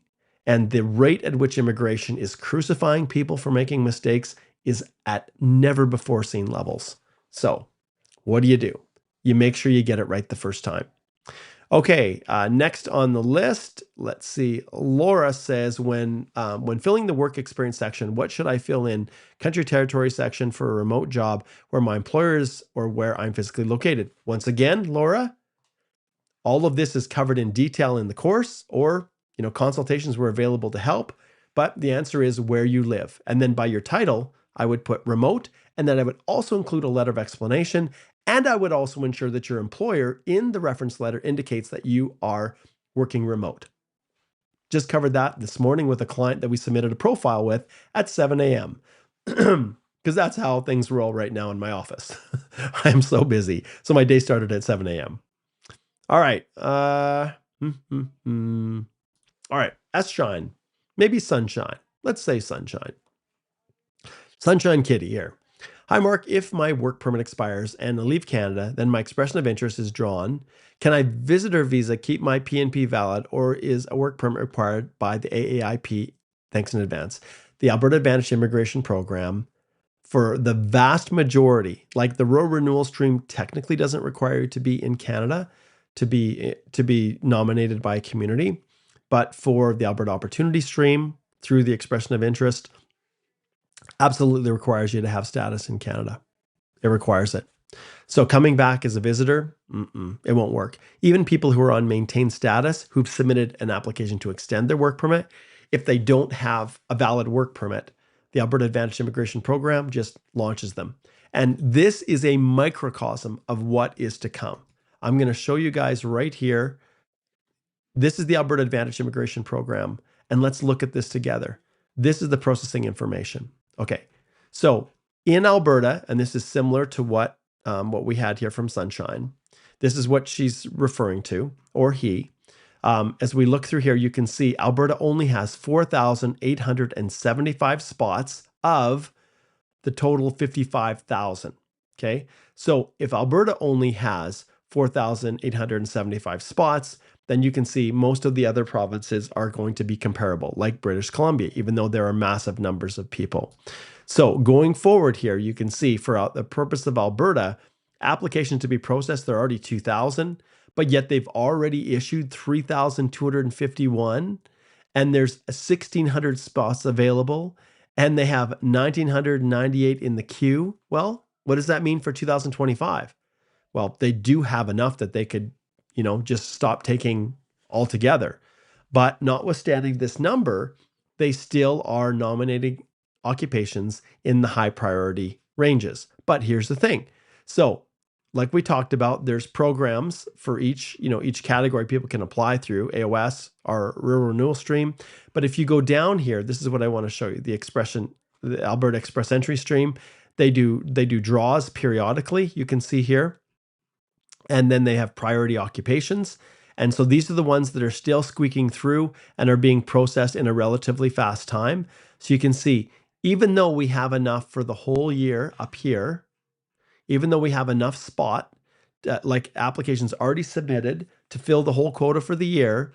And the rate at which immigration is crucifying people for making mistakes is at never before seen levels. So what do? You make sure you get it right the first time. Okay, next on the list, let's see. Laura says, when filling the work experience section, what should I fill in? Country territory section for a remote job where my employer is or where I'm physically located. Once again, Laura, all of this is covered in detail in the course, or consultations were available to help. But the answer is where you live. And then by your title, I would put remote, and then I would also include a letter of explanation. And I would also ensure that your employer in the reference letter indicates that you are working remote. Just covered that this morning with a client that we submitted a profile with at 7 a.m. Because that's how things roll right now in my office. I'm so busy. So my day started at 7 a.m. All right. All right. S-Shine. Maybe Sunshine. Let's say Sunshine. Sunshine Kitty here. Hi, Mark. If my work permit expires and I leave Canada, then my expression of interest is drawn. Can I visitor visa keep my PNP valid, or is a work permit required by the AAIP? Thanks in advance. The Alberta Advantage Immigration Program, for the vast majority, like the rural renewal stream technically doesn't require you to be in Canada to be nominated by a community. But for the Alberta Opportunity Stream, through the expression of interest, absolutely requires you to have status in Canada. It requires it. So coming back as a visitor, it won't work. Even people who are on maintained status, who've submitted an application to extend their work permit, if they don't have a valid work permit, the Alberta Advantage Immigration Program just launches them. And this is a microcosm of what is to come. I'm going to show you guys right here. This is the Alberta Advantage Immigration Program, and let's look at this together. This is the processing information. Okay, so in Alberta, and this is similar to what we had here from Sunshine, this is what she's referring to, or he. As we look through here, you can see Alberta only has 4,875 spots of the total 55,000. Okay, so if Alberta only has 4,875 spots, then you can see most of the other provinces are going to be comparable, like British Columbia, even though there are massive numbers of people. So going forward here, you can see for the purpose of Alberta, applications to be processed, there are already 2,000, but yet they've already issued 3,251, and there's 1,600 spots available, and they have 1,998 in the queue. Well, what does that mean for 2025? Well, they do have enough that they could, just stop taking altogether. But notwithstanding this number, they still are nominating occupations in the high priority ranges. But here's the thing. So like we talked about, there's programs for each category people can apply through AOS or Rural Renewal Stream. But if you go down here, this is what I want to show you. The Alberta Express Entry Stream, they do draws periodically, you can see here. And then they have priority occupations. And so these are the ones that are still squeaking through and are being processed in a relatively fast time. So you can see even though we have enough for the whole year up here, even though we have enough spot, like applications already submitted to fill the whole quota for the year,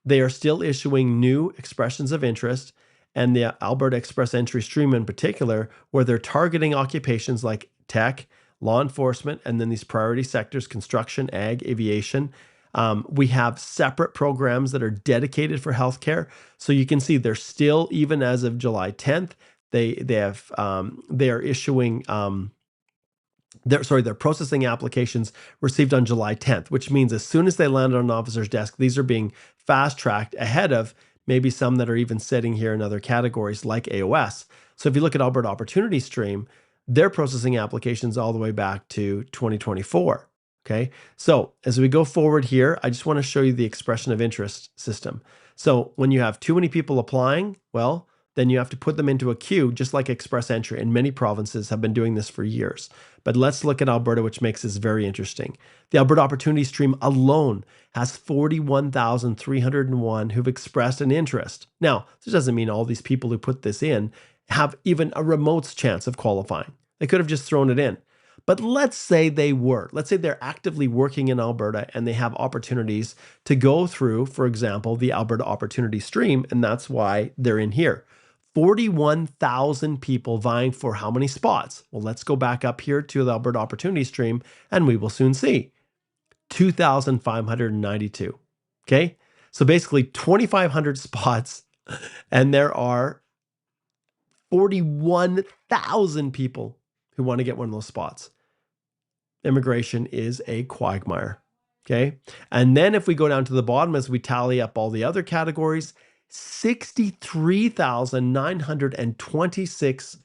they are still issuing new expressions of interest, and the Alberta Express Entry Stream in particular, where they're targeting occupations like tech, law enforcement, and then these priority sectors, construction, ag, aviation. We have separate programs that are dedicated for healthcare. So you can see they're still, even as of July 10th, they are issuing they're processing applications received on July 10th, which means as soon as they land on an officer's desk, these are being fast-tracked ahead of maybe some that are even sitting here in other categories like AOS. So if you look at Alberta Opportunity Stream, they're processing applications all the way back to 2024. Okay, so as we go forward here, I just want to show you the expression of interest system. So when you have too many people applying, well, then you have to put them into a queue, just like Express Entry, and many provinces have been doing this for years. But let's look at Alberta, which makes this very interesting. The Alberta Opportunity Stream alone has 41,301 who've expressed an interest. Now, this doesn't mean all these people who put this in have even a remote chance of qualifying. They could have just thrown it in. But let's say they were. Let's say they're actively working in Alberta and they have opportunities to go through, for example, the Alberta Opportunity Stream, and that's why they're in here. 41,000 people vying for how many spots? Well, let's go back up here to the Alberta Opportunity Stream and we will soon see 2,592. Okay, so basically 2,500 spots, and there are 41,000 people who want to get one of those spots. Immigration is a quagmire. Okay, and then if we go down to the bottom as we tally up all the other categories, 63,926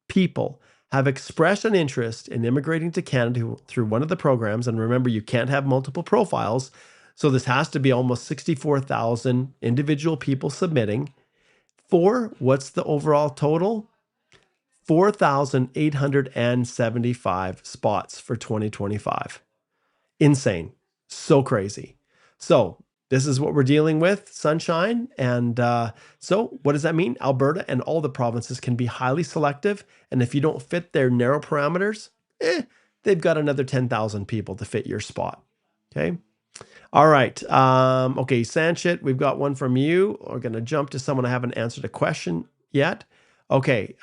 people have expressed an interest in immigrating to Canada through one of the programs. And remember, you can't have multiple profiles. So this has to be almost 64,000 individual people submitting for, what's the overall total? 4,875 spots for 2025. Insane. So crazy. So this is what we're dealing with, sunshine. And so what does that mean? Alberta and all the provinces can be highly selective. And if you don't fit their narrow parameters, they've got another 10,000 people to fit your spot. Okay. All right. Okay, Sanchit, we've got one from you. We're going to jump to someone I haven't answered a question yet. Okay.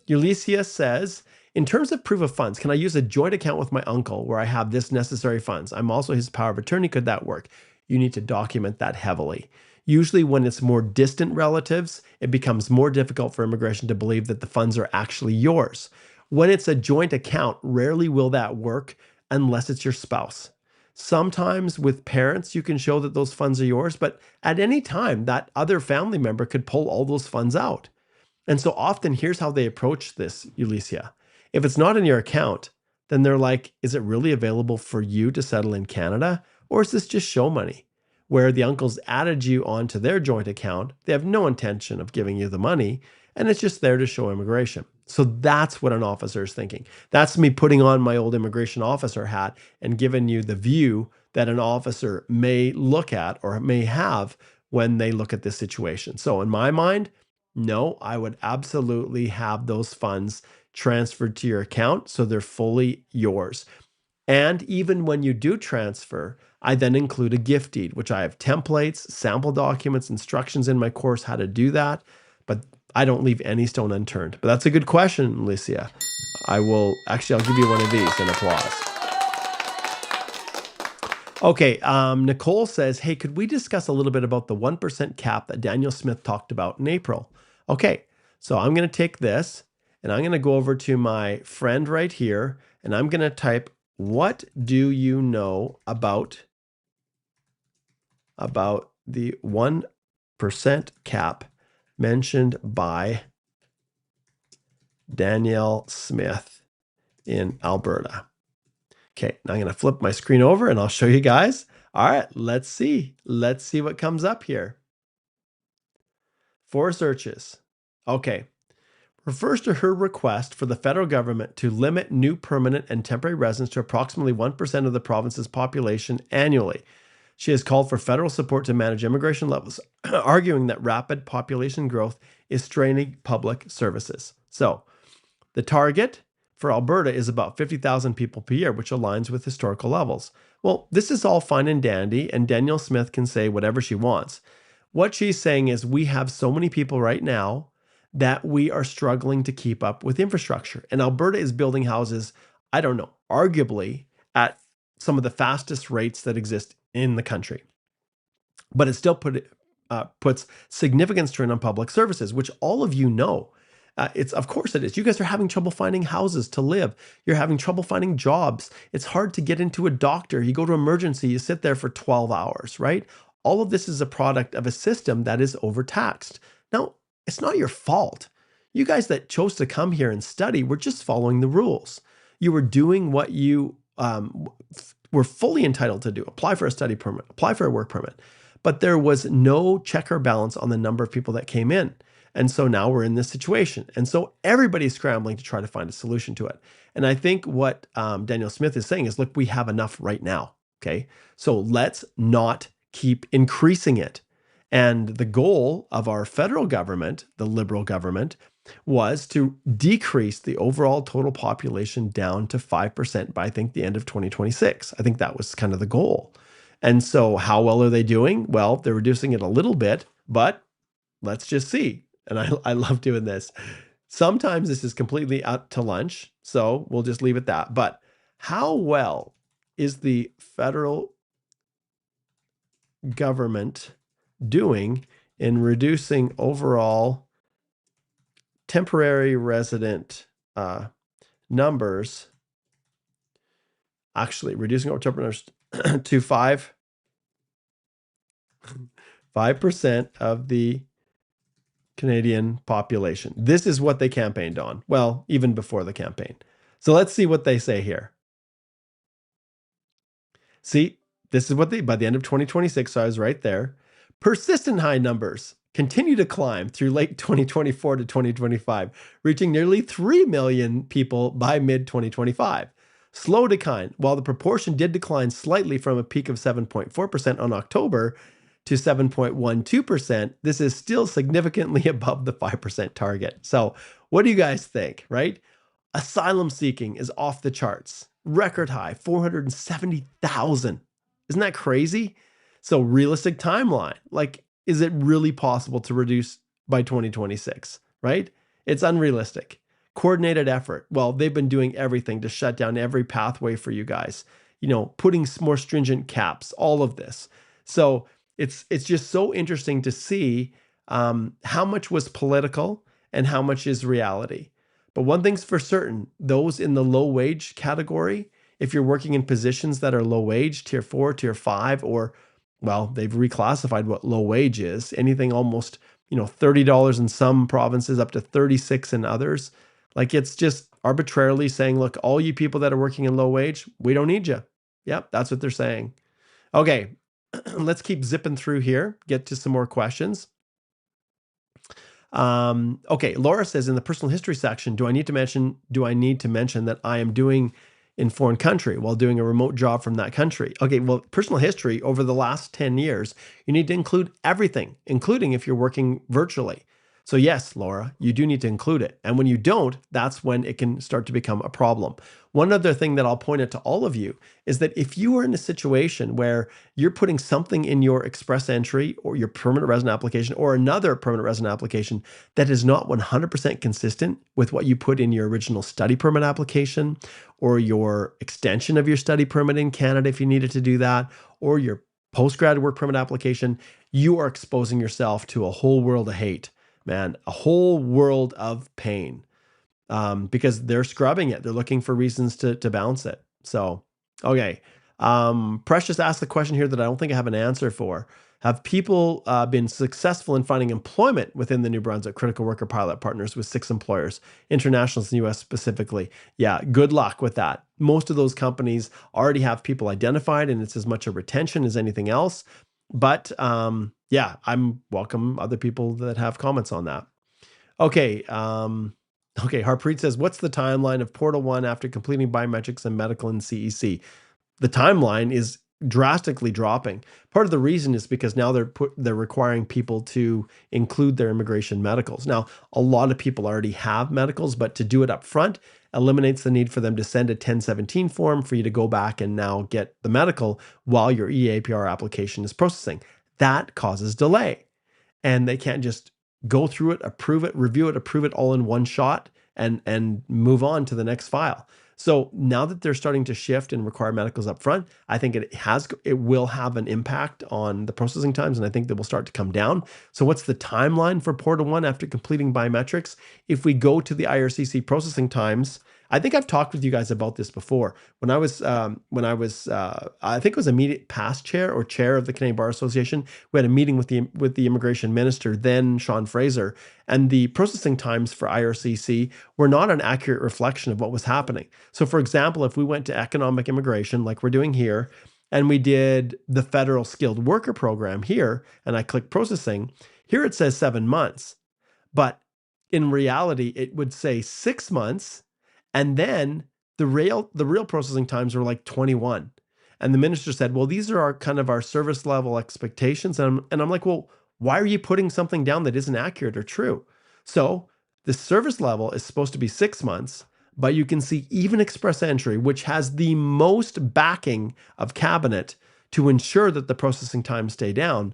Ulysses says, in terms of proof of funds, can I use a joint account with my uncle where I have this necessary funds? I'm also his power of attorney. Could that work? You need to document that heavily. Usually when it's more distant relatives, it becomes more difficult for immigration to believe that the funds are actually yours. When it's a joint account, rarely will that work unless it's your spouse. Sometimes with parents, you can show that those funds are yours, but at any time, that other family member could pull all those funds out. And so often, here's how they approach this, Ulysses. If it's not in your account, then they're like, is it really available for you to settle in Canada? Or is this just show money? Where the uncles added you onto their joint account, they have no intention of giving you the money, and it's just there to show immigration. So that's what an officer is thinking. That's me putting on my old immigration officer hat and giving you the view that an officer may look at or may have when they look at this situation. So in my mind, no, I would absolutely have those funds transferred to your account so they're fully yours. And even when you do transfer, I then include a gift deed, which I have templates, sample documents, instructions in my course how to do that, but I don't leave any stone unturned. But that's a good question, Alicia. I'll give you one of these in applause. Okay, Nicole says, hey, could we discuss a little bit about the 1% cap that Daniel Smith talked about in April? Okay, so I'm going to take this and I'm going to go over to my friend right here and I'm going to type, what do you know about the 1% cap mentioned by Danielle Smith in Alberta? Okay, now I'm going to flip my screen over and I'll show you guys. All right, let's see. Let's see what comes up here. 4 searches. Okay. Refers to her request for the federal government to limit new permanent and temporary residents to approximately 1% of the province's population annually. She has called for federal support to manage immigration levels, arguing that rapid population growth is straining public services. So, the target for Alberta is about 50,000 people per year, which aligns with historical levels. Well, this is all fine and dandy, and Danielle Smith can say whatever she wants. What she's saying is we have so many people right now that we are struggling to keep up with infrastructure. And Alberta is building houses, I don't know, arguably at some of the fastest rates that exist in the country. But it still puts significant strain on public services, which all of you know. Of course it is. You guys are having trouble finding houses to live. You're having trouble finding jobs. It's hard to get into a doctor. You go to emergency, you sit there for 12 hours, right? All of this is a product of a system that is overtaxed. Now, it's not your fault. You guys that chose to come here and study were just following the rules. You were doing what you were fully entitled to do. Apply for a study permit, apply for a work permit. But there was no check or balance on the number of people that came in. And so now we're in this situation. And so everybody's scrambling to try to find a solution to it. And I think what Danielle Smith is saying is, look, we have enough right now. Okay. So let's not keep increasing it. And the goal of our federal government, the Liberal government, was to decrease the overall total population down to 5% by, I think, the end of 2026. I think that was kind of the goal. And so how well are they doing? Well, they're reducing it a little bit, but let's just see. And I love doing this. Sometimes this is completely out to lunch, so we'll just leave it that. But how well is the federal government doing in reducing overall temporary resident numbers? Actually, reducing our temporary numbers to 5% of the Canadian population. This is what they campaigned on. Well, even before the campaign. So let's see what they say here. See, this is what by the end of 2026, so I was right there. Persistent high numbers continue to climb through late 2024 to 2025, reaching nearly 3 million people by mid-2025. Slow decline. While the proportion did decline slightly from a peak of 7.4% on October to 7.12%, this is still significantly above the 5% target. So what do you guys think, right? Asylum seeking is off the charts. Record high, 470,000. Isn't that crazy? So realistic timeline, like, is it really possible to reduce by 2026, right? It's unrealistic. Coordinated effort. Well, they've been doing everything to shut down every pathway for you guys, putting more stringent caps, all of this. So it's just so interesting to see how much was political and how much is reality. But one thing's for certain, those in the low wage category, if you're working in positions that are low wage, tier 4, tier 5, or, well, they've reclassified what low wage is, anything almost, $30 in some provinces up to $36 in others. Like, it's just arbitrarily saying, look, all you people that are working in low wage, we don't need you. Yep, that's what they're saying. Okay, let's keep zipping through here, get to some more questions. Okay, Laura says in the personal history section, do I need to mention that I am doing in foreign country while doing a remote job from that country? Okay, well, personal history over the last 10 years, you need to include everything, including if you're working virtually. So yes, Laura, you do need to include it. And when you don't, that's when it can start to become a problem. One other thing that I'll point out to all of you is that if you are in a situation where you're putting something in your express entry or your permanent resident application or another permanent resident application that is not 100% consistent with what you put in your original study permit application or your extension of your study permit in Canada if you needed to do that, or your postgrad work permit application, you are exposing yourself to a whole world of hate. Man, a whole world of pain because they're scrubbing it. They're looking for reasons to bounce it. So, okay. Precious asked the question here that I don't think I have an answer for. Have people been successful in finding employment within the New Brunswick Critical Worker Pilot Partners with 6 employers, internationals in the U.S. specifically? Yeah, good luck with that. Most of those companies already have people identified, and it's as much a retention as anything else. But yeah, I'm welcome other people that have comments on that. Okay. Okay. Harpreet says, what's the timeline of Portal 1 after completing biometrics and medical and CEC? The timeline is drastically dropping. Part of the reason is because now they're requiring people to include their immigration medicals. Now, a lot of people already have medicals, but to do it up front eliminates the need for them to send a 1017 form for you to go back and now get the medical while your EAPR application is processing. That causes delay. And they can't just go through it, approve it, review it, approve it all in one shot and move on to the next file. So now that they're starting to shift and require medicals up front, I think it will have an impact on the processing times, and I think they will start to come down. So what's the timeline for Portal 1 after completing biometrics? If we go to the IRCC processing times, I think I've talked with you guys about this before. When I was, I think it was immediate past chair or chair of the Canadian Bar Association, we had a meeting with the immigration minister, then Sean Fraser, and the processing times for IRCC were not an accurate reflection of what was happening. So, for example, if we went to economic immigration, like we're doing here, and we did the federal skilled worker program here, and I click processing, here it says 7 months, but in reality, it would say 6 months. And then the real processing times were like 21. And the minister said, well, these are our kind of our service level expectations. And I'm like, well, why are you putting something down that isn't accurate or true? So the service level is supposed to be 6 months, but you can see even Express Entry, which has the most backing of cabinet to ensure that the processing times stay down.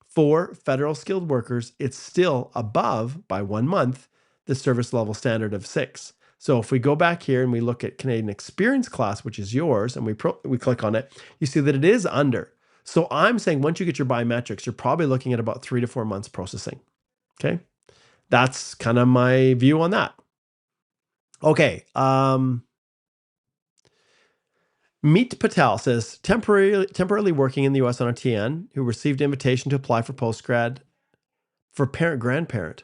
For federal skilled workers, it's still above by 1 month the service level standard of 6. So if we go back here and we look at Canadian Experience class, which is yours, and we click on it, you see that it is under. So I'm saying once you get your biometrics, you're probably looking at about 3 to 4 months processing. Okay, that's kind of my view on that. Okay, Meet Patel says, temporarily working in the U.S. on a TN who received invitation to apply for postgrad for parent-grandparent.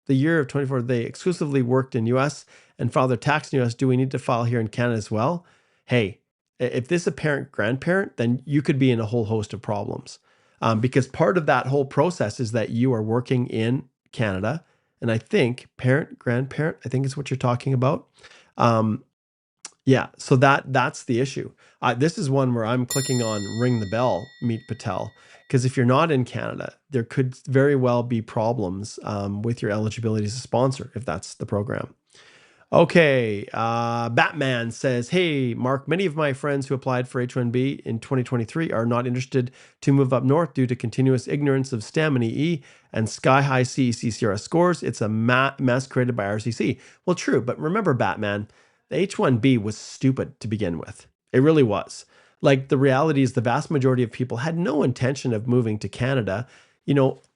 The year of 24, they exclusively worked in U.S. and filed their tax in U.S. Do we need to file here in Canada as well? Hey, if this is a parent-grandparent, then you could be in a whole host of problems. Because part of that whole process is that you are working in Canada. And I think parent-grandparent, I think is what you're talking about. Yeah, so that's the issue. This is one where I'm clicking on ring the bell, Meet Patel, because if you're not in Canada, there could very well be problems with your eligibility as a sponsor if that's the program. Okay, Batman says, hey, Mark, many of my friends who applied for H-1B in 2023 are not interested to move up north due to continuous ignorance of STEM and EE and sky-high CEC-CRS scores. It's a mess created by RCC. Well, true, but remember, Batman, the H-1B was stupid to begin with. It really was. Like, the reality is the vast majority of people had no intention of moving to Canada,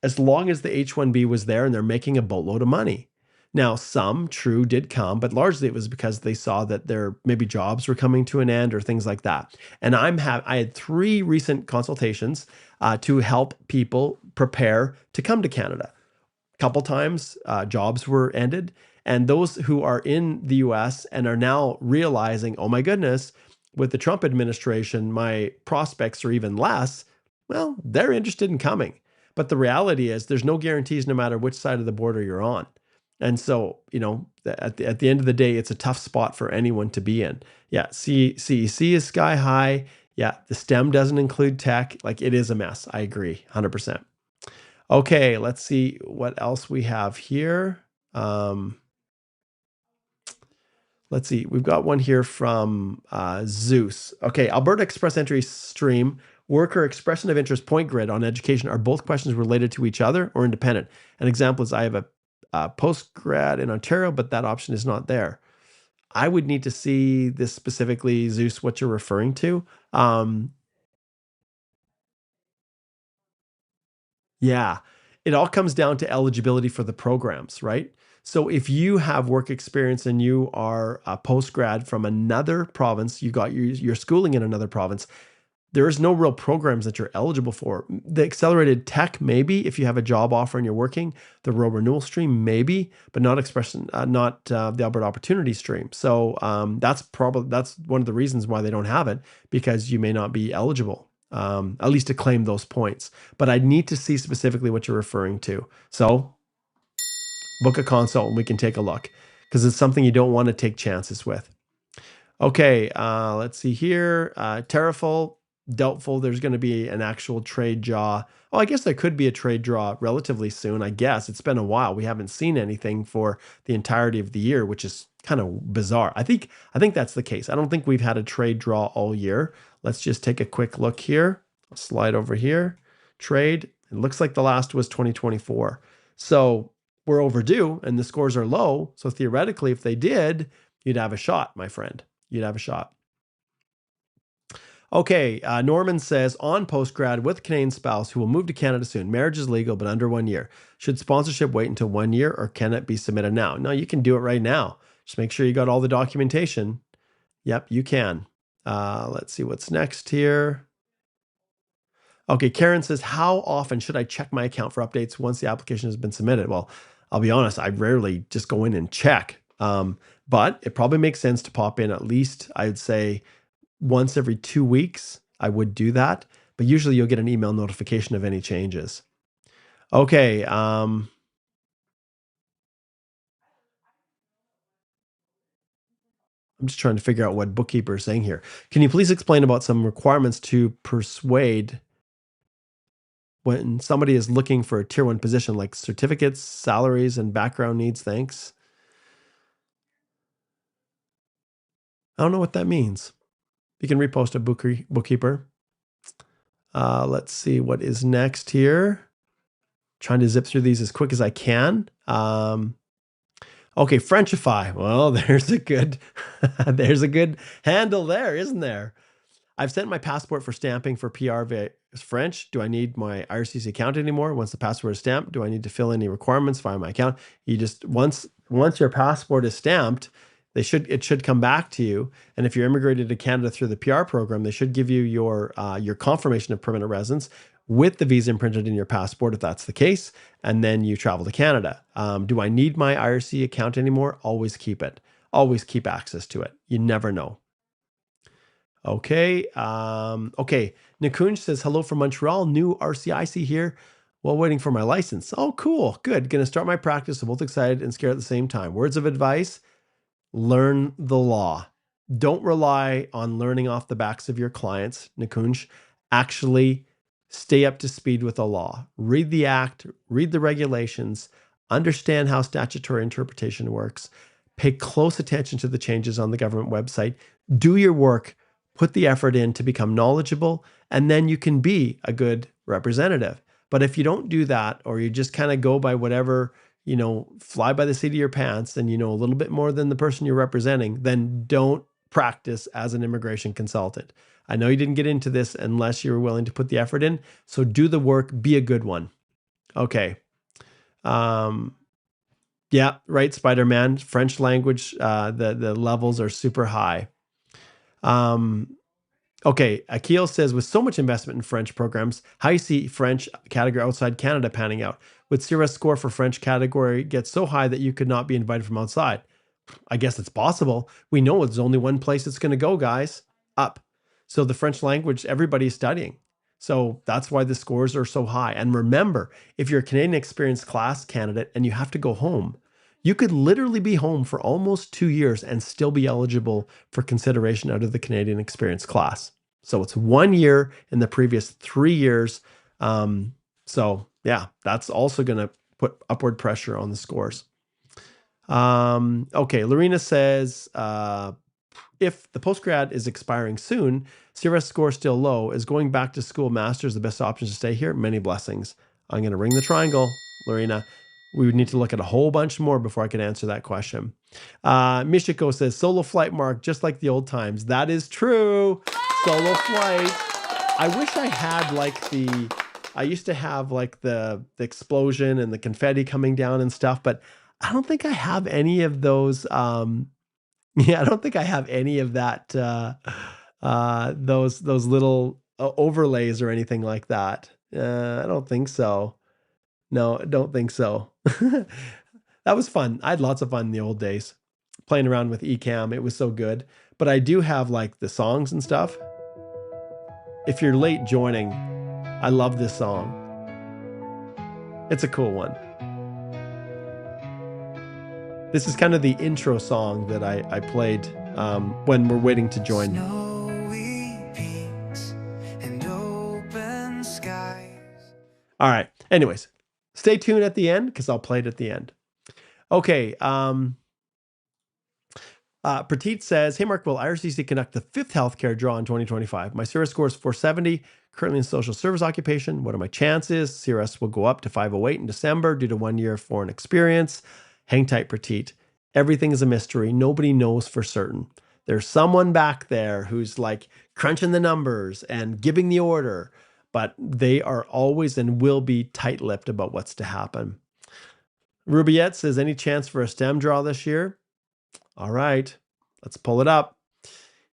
as long as the H-1B was there and they're making a boatload of money. Now, some, true, did come, but largely it was because they saw that their maybe jobs were coming to an end or things like that. And I had 3 recent consultations to help people prepare to come to Canada. A couple times, jobs were ended. And those who are in the US and are now realizing, oh my goodness, with the Trump administration, my prospects are even less, well, they're interested in coming. But the reality is there's no guarantees no matter which side of the border you're on. And so, at the end of the day, it's a tough spot for anyone to be in. Yeah, CEC is sky high. Yeah, the STEM doesn't include tech. Like, it is a mess. I agree, 100%. Okay, let's see what else we have here. Let's see. We've got one here from Zeus. Okay, Alberta Express Entry Stream, worker expression of interest point grid on education. Are both questions related to each other or independent? An example is I have a post-grad in Ontario, but that option is not there. I would need to see this specifically, Zeus, what you're referring to. Yeah, it all comes down to eligibility for the programs, right? So if you have work experience and you are a post-grad from another province, you got your schooling in another province, there is no real programs that you're eligible for. The accelerated tech, maybe, if you have a job offer and you're working, the rural renewal stream, maybe, but not the Alberta Opportunity Stream. So that's one of the reasons why they don't have it, because you may not be eligible, at least to claim those points. But I need to see specifically what you're referring to. So book a consult and we can take a look, because it's something you don't want to take chances with. Okay, let's see here. Terraful, doubtful there's going to be an actual trade draw. Oh, I guess there could be a trade draw relatively soon. I guess it's been a while. We haven't seen anything for the entirety of the year, which is kind of bizarre. I think that's the case. I don't think we've had a trade draw all year. Let's just take a quick look here. I'll slide over here. Trade. It looks like the last was 2024. So we're overdue and the scores are low. So theoretically, if they did, you'd have a shot, my friend. You'd have a shot. Okay, Norman says, on postgrad with Canadian spouse who will move to Canada soon. Marriage is legal, but under 1 year. Should sponsorship wait until 1 year or can it be submitted now? No, you can do it right now. Just make sure you got all the documentation. Yep, you can. Let's see what's next here. Okay, Karen says, how often should I check my account for updates once the application has been submitted? Well, I'll be honest, I rarely just go in and check. But it probably makes sense to pop in at least, I'd say, once every 2 weeks. I would do that, but usually you'll get an email notification of any changes. Okay. I'm just trying to figure out what Bookkeeper is saying here. Can you please explain about some requirements to persuade when somebody is looking for a tier 1 position, like certificates, salaries, and background needs? Thanks. I don't know what that means. You can repost a Bookkeeper. Let's see what is next here. Trying to zip through these as quick as I can. Okay, Frenchify. Well, there's a good handle there, isn't there? I've sent my passport for stamping for PR via French. Do I need my IRCC account anymore? Once the passport is stamped, do I need to fill any requirements via my account? You just once your passport is stamped, it should come back to you. And if you're immigrated to Canada through the PR program, they should give you your confirmation of permanent residence with the visa imprinted in your passport, if that's the case, and then you travel to Canada. Do I need my IRC account anymore? Always keep it. Always keep access to it. You never know. Okay. Okay. Nikunj says, hello from Montreal. New RCIC here while waiting for my license. Oh, cool. Good. Going to start my practice. So both excited and scared at the same time. Words of advice: learn the law. Don't rely on learning off the backs of your clients, Nikunj. Actually, stay up to speed with the law. Read the act, read the regulations, understand how statutory interpretation works, pay close attention to the changes on the government website, do your work, put the effort in to become knowledgeable, and then you can be a good representative. But if you don't do that, or you just kind of go by whatever, fly by the seat of your pants, and you know a little bit more than the person you're representing, then don't practice as an immigration consultant. I know you didn't get into this unless you were willing to put the effort in. So do the work, be a good one. Okay. Yeah, right, Spider-Man. French language, the levels are super high. Okay, Akil says, with so much investment in French programs, how you see French category outside Canada panning out? Would CRS score for French category get so high that you could not be invited from outside? I guess it's possible. We know there's only one place it's going to go, guys, up. So the French language, everybody's studying. So that's why the scores are so high. And remember, if you're a Canadian Experienced Class candidate and you have to go home, you could literally be home for almost 2 years and still be eligible for consideration out of the Canadian Experienced Class. So it's 1 year in the previous 3 years. So yeah, that's also going to put upward pressure on the scores. Okay, Lorena says, if the postgrad is expiring soon, CRS score still low, is going back to school master's the best option to stay here? Many blessings. I'm going to ring the triangle, Lorena. We would need to look at a whole bunch more before I could answer that question. Michiko says, solo flight, Mark, just like the old times. That is true. Solo flight. I wish I had I used to have the explosion and the confetti coming down and stuff, but I don't think I have any of those. I don't think I have any of that, those little overlays or anything like that. I don't think so. No, I don't think so. That was fun. I had lots of fun in the old days playing around with Ecamm. It was so good. But I do have the songs and stuff. If you're late joining, I love this song. It's a cool one. This is kind of the intro song that I played when we're waiting to join. Snowy peaks and Anyways, stay tuned at the end because I'll play it at the end. Okay. Prateet says, hey, Mark, will IRCC conduct the 5th healthcare draw in 2025? My CRS score is 470, currently in social service occupation. What are my chances? CRS will go up to 508 in December due to 1 year of foreign experience. Hang tight, Prateet. Everything is a mystery. Nobody knows for certain. There's someone back there who's like crunching the numbers and giving the order, but they are always and will be tight-lipped about what's to happen. Rubiette says, any chance for a STEM draw this year? All right, let's pull it up.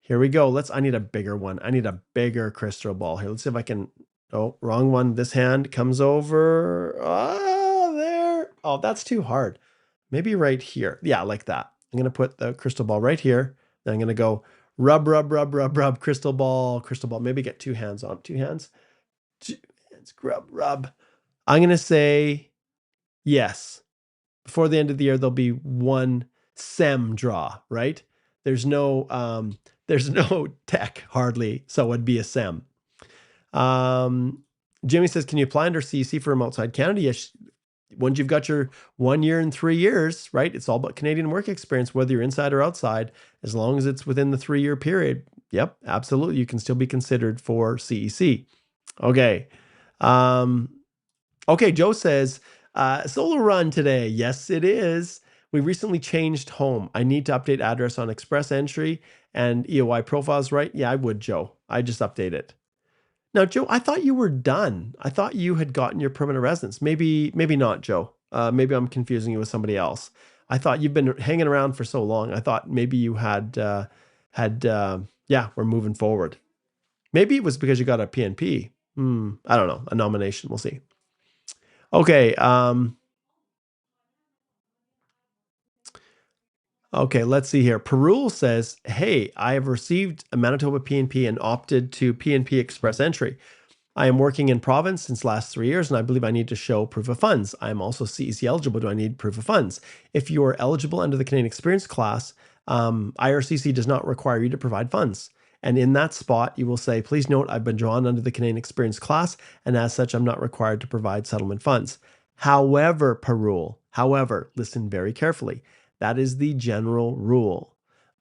Here we go. I need a bigger one. I need a bigger crystal ball here. Let's see if I can, oh, wrong one. This hand comes over, there. Oh, that's too hard. Maybe right here. Yeah, like that. I'm going to put the crystal ball right here. Then I'm going to go rub, crystal ball. Maybe get 2 hands on, 2 hands, rub. I'm going to say yes. Before the end of the year, there'll be 1 SEM draw, right? There's no tech hardly, so it would be a SEM. Jimmy says, can you apply under CEC from outside Canada? Yes. Once you've got your 1 year and 3 years, right? It's all about Canadian work experience, whether you're inside or outside, as long as it's within the 3-year period. Yep, absolutely. You can still be considered for CEC. Okay. Okay, Joe says, solo run today. Yes, it is. We recently changed home. I need to update address on Express Entry and EOI profiles, right? Yeah, I would, Joe. I just update it. Now, Joe, I thought you were done. I thought you had gotten your permanent residence. Maybe not, Joe. Maybe I'm confusing you with somebody else. I thought you've been hanging around for so long. I thought maybe you had, we're moving forward. Maybe it was because you got a PNP. I don't know, a nomination. We'll see. Okay. Okay, let's see here. Perul says, hey, I have received a Manitoba PNP and opted to PNP Express Entry. I am working in province since last 3 years, and I believe I need to show proof of funds. I am also CEC eligible. Do I need proof of funds? If you are eligible under the Canadian Experience class, IRCC does not require you to provide funds. And in that spot, you will say, please note, I've been drawn under the Canadian Experience class, and as such, I'm not required to provide settlement funds. However, Perul, listen very carefully. That is the general rule.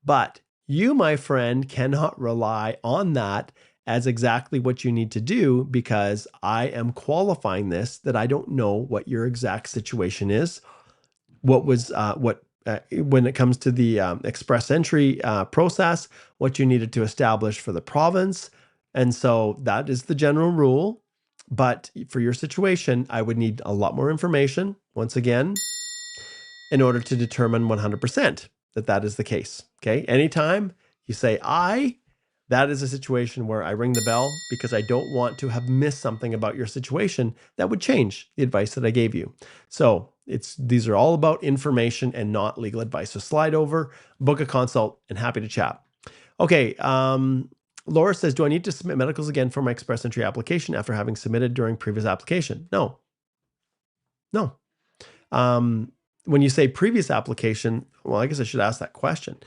But you, my friend, cannot rely on that as exactly what you need to do, because I am qualifying this, that I don't know what your exact situation is. When it comes to the express entry process, what you needed to establish for the province. And so that is the general rule. But for your situation, I would need a lot more information, once again, in order to determine 100% that is the case. Okay. Anytime you say that is a situation where I ring the bell, because I don't want to have missed something about your situation that would change the advice that I gave you. So these are all about information and not legal advice. So slide over, book a consult, and happy to chat. Okay. Laura says, do I need to submit medicals again for my express entry application after having submitted during previous application? No. When you say previous application, well, I guess I should ask that question.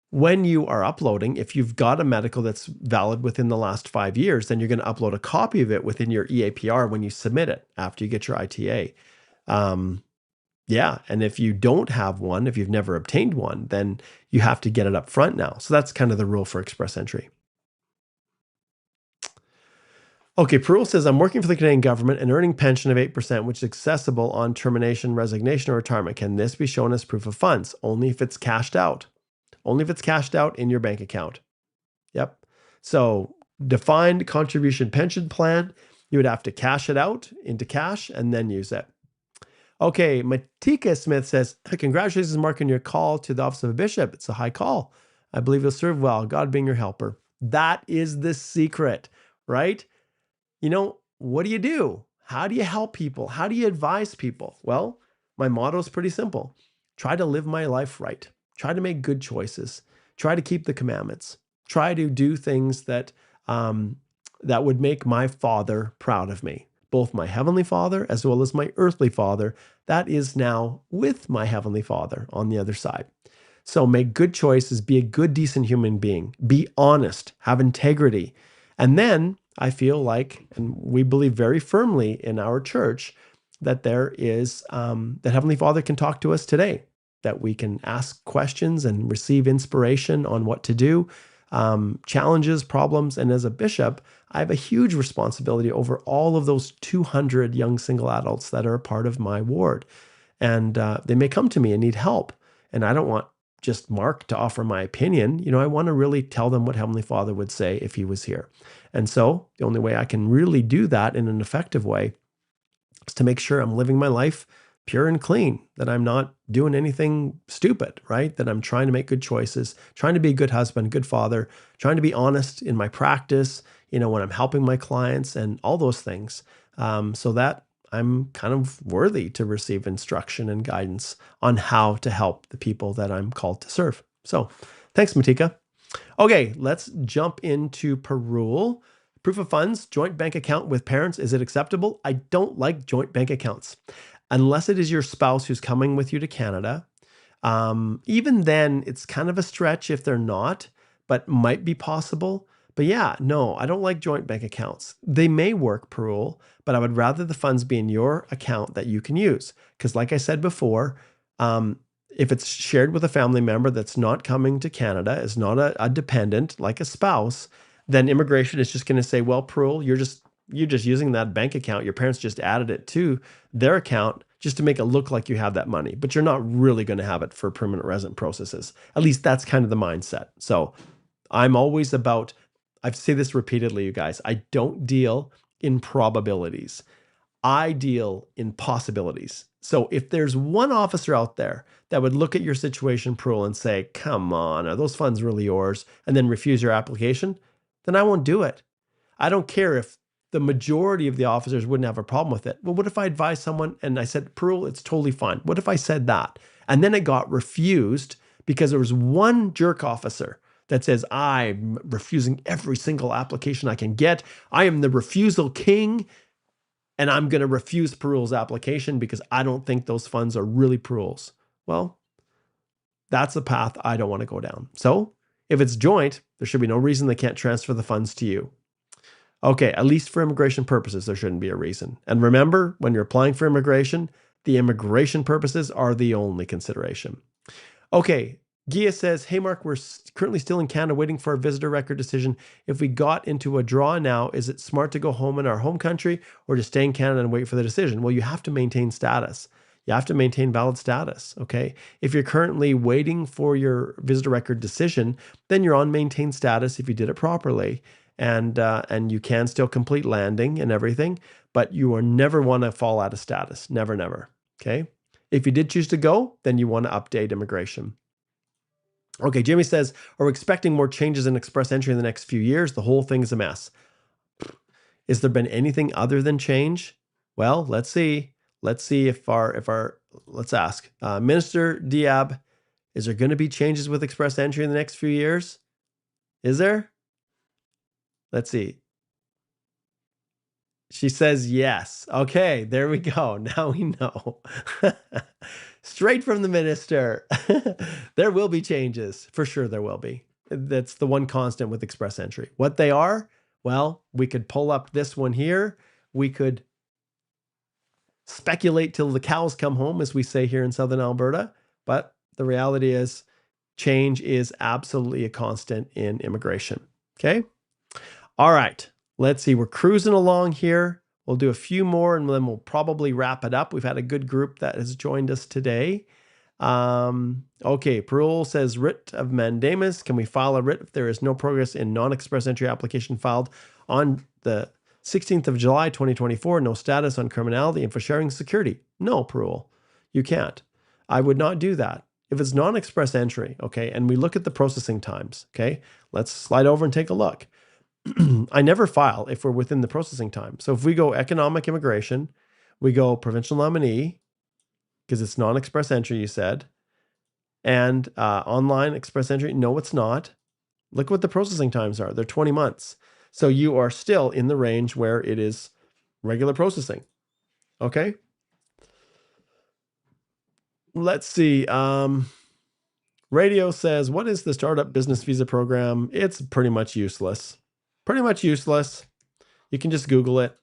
When you are uploading, if you've got a medical that's valid within the last 5 years, then you're going to upload a copy of it within your EAPR when you submit it after you get your ITA. And if you don't have one, if you've never obtained one, then you have to get it up front now. So that's kind of the rule for express entry. Okay, Perul says, I'm working for the Canadian government and earning pension of 8%, which is accessible on termination, resignation, or retirement. Can this be shown as proof of funds? Only if it's cashed out. Only if it's cashed out in your bank account. Yep. So defined contribution pension plan, you would have to cash it out into cash and then use it. Okay, Matika Smith says, congratulations, Mark, on your call to the office of a bishop. It's a high call. I believe you'll serve well. God being your helper. That is the secret, right? You know, what do? How do you help people? How do you advise people? Well, my motto is pretty simple. Try to live my life right. Try to make good choices. Try to keep the commandments. Try to do things that would make my Father proud of me. Both my Heavenly Father as well as my earthly Father, that is now with my Heavenly Father on the other side. So make good choices, be a good, decent human being, be honest, have integrity. And then I feel like, and we believe very firmly in our church, that there is, that Heavenly Father can talk to us today, that we can ask questions and receive inspiration on what to do, challenges, problems. And as a bishop, I have a huge responsibility over all of those 200 young single adults that are a part of my ward. And they may come to me and need help. And I don't want just Mark to offer my opinion. I want to really tell them what Heavenly Father would say if he was here. And so the only way I can really do that in an effective way is to make sure I'm living my life pure and clean, that I'm not doing anything stupid, right? That I'm trying to make good choices, trying to be a good husband, good father, trying to be honest in my practice, when I'm helping my clients and all those things, so that I'm kind of worthy to receive instruction and guidance on how to help the people that I'm called to serve. So thanks, Matika. Okay, let's jump into Perul. Proof of funds, joint bank account with parents. Is it acceptable? I don't like joint bank accounts unless it is your spouse who's coming with you to Canada. Even then, it's kind of a stretch if they're not, but might be possible. But yeah, no, I don't like joint bank accounts. They may work, Perul, but I would rather the funds be in your account that you can use. Because like I said before, if it's shared with a family member that's not coming to Canada, is not a dependent, like a spouse, then immigration is just going to say, well, Perul, you're just using that bank account. Your parents just added it to their account just to make it look like you have that money, but you're not really going to have it for permanent resident processes. At least that's kind of the mindset. So I'm always about, I've said this repeatedly, you guys, I don't deal in probabilities. I deal in possibilities. So if there's one officer out there that would look at your situation, Perul, and say, come on, are those funds really yours? And then refuse your application, then I won't do it. I don't care if the majority of the officers wouldn't have a problem with it. Well, what if I advised someone and I said, Perul, it's totally fine. What if I said that? And then it got refused because there was one jerk officer that says, I'm refusing every single application I can get. I am the refusal king, and I'm going to refuse Perul's application because I don't think those funds are really Perul's. Well, that's a path I don't want to go down. So if it's joint, there should be no reason they can't transfer the funds to you. Okay, at least for immigration purposes, there shouldn't be a reason. And remember, when you're applying for immigration, the immigration purposes are the only consideration. Okay, Gia says, hey, Mark, we're currently still in Canada waiting for a visitor record decision. If we got into a draw now, is it smart to go home in our home country or to stay in Canada and wait for the decision? Well, you have to maintain status. You have to maintain valid status, okay? If you're currently waiting for your visitor record decision, then you're on maintained status if you did it properly. And you can still complete landing and everything, but you will never want to fall out of status. Never, never. Okay. If you did choose to go, then you want to update immigration. Okay. Jimmy says, are we expecting more changes in express entry in the next few years? The whole thing is a mess. Is there been anything other than change? Well, let's see. Let's see if let's ask. Minister Diab, is there going to be changes with express entry in the next few years? Is there? Let's see. She says yes. Okay, there we go. Now we know. Straight from the minister. There will be changes. For sure there will be. That's the one constant with express entry. What they are, well, we could pull up this one here. We could speculate till the cows come home, as we say here in Southern Alberta. But the reality is change is absolutely a constant in immigration. Okay? All right, let's see. We're cruising along here. We'll do a few more and then we'll probably wrap it up. We've had a good group that has joined us today. Okay, Perul says, writ of mandamus. Can we file a writ if there is no progress in non-express entry application filed on the 16th of July, 2024? No status on criminality and for sharing security. No, Perul, you can't. I would not do that. If it's non-express entry, okay, and we look at the processing times, okay, let's slide over and take a look. I never file if we're within the processing time. So if we go economic immigration, we go provincial nominee, because it's non-express entry, you said, and online express entry, no, it's not. Look what the processing times are. They're 20 months. So you are still in the range where it is regular processing. Okay. Let's see. Radio says, what is the startup business visa program? It's pretty much useless. Pretty much useless. You can just Google it.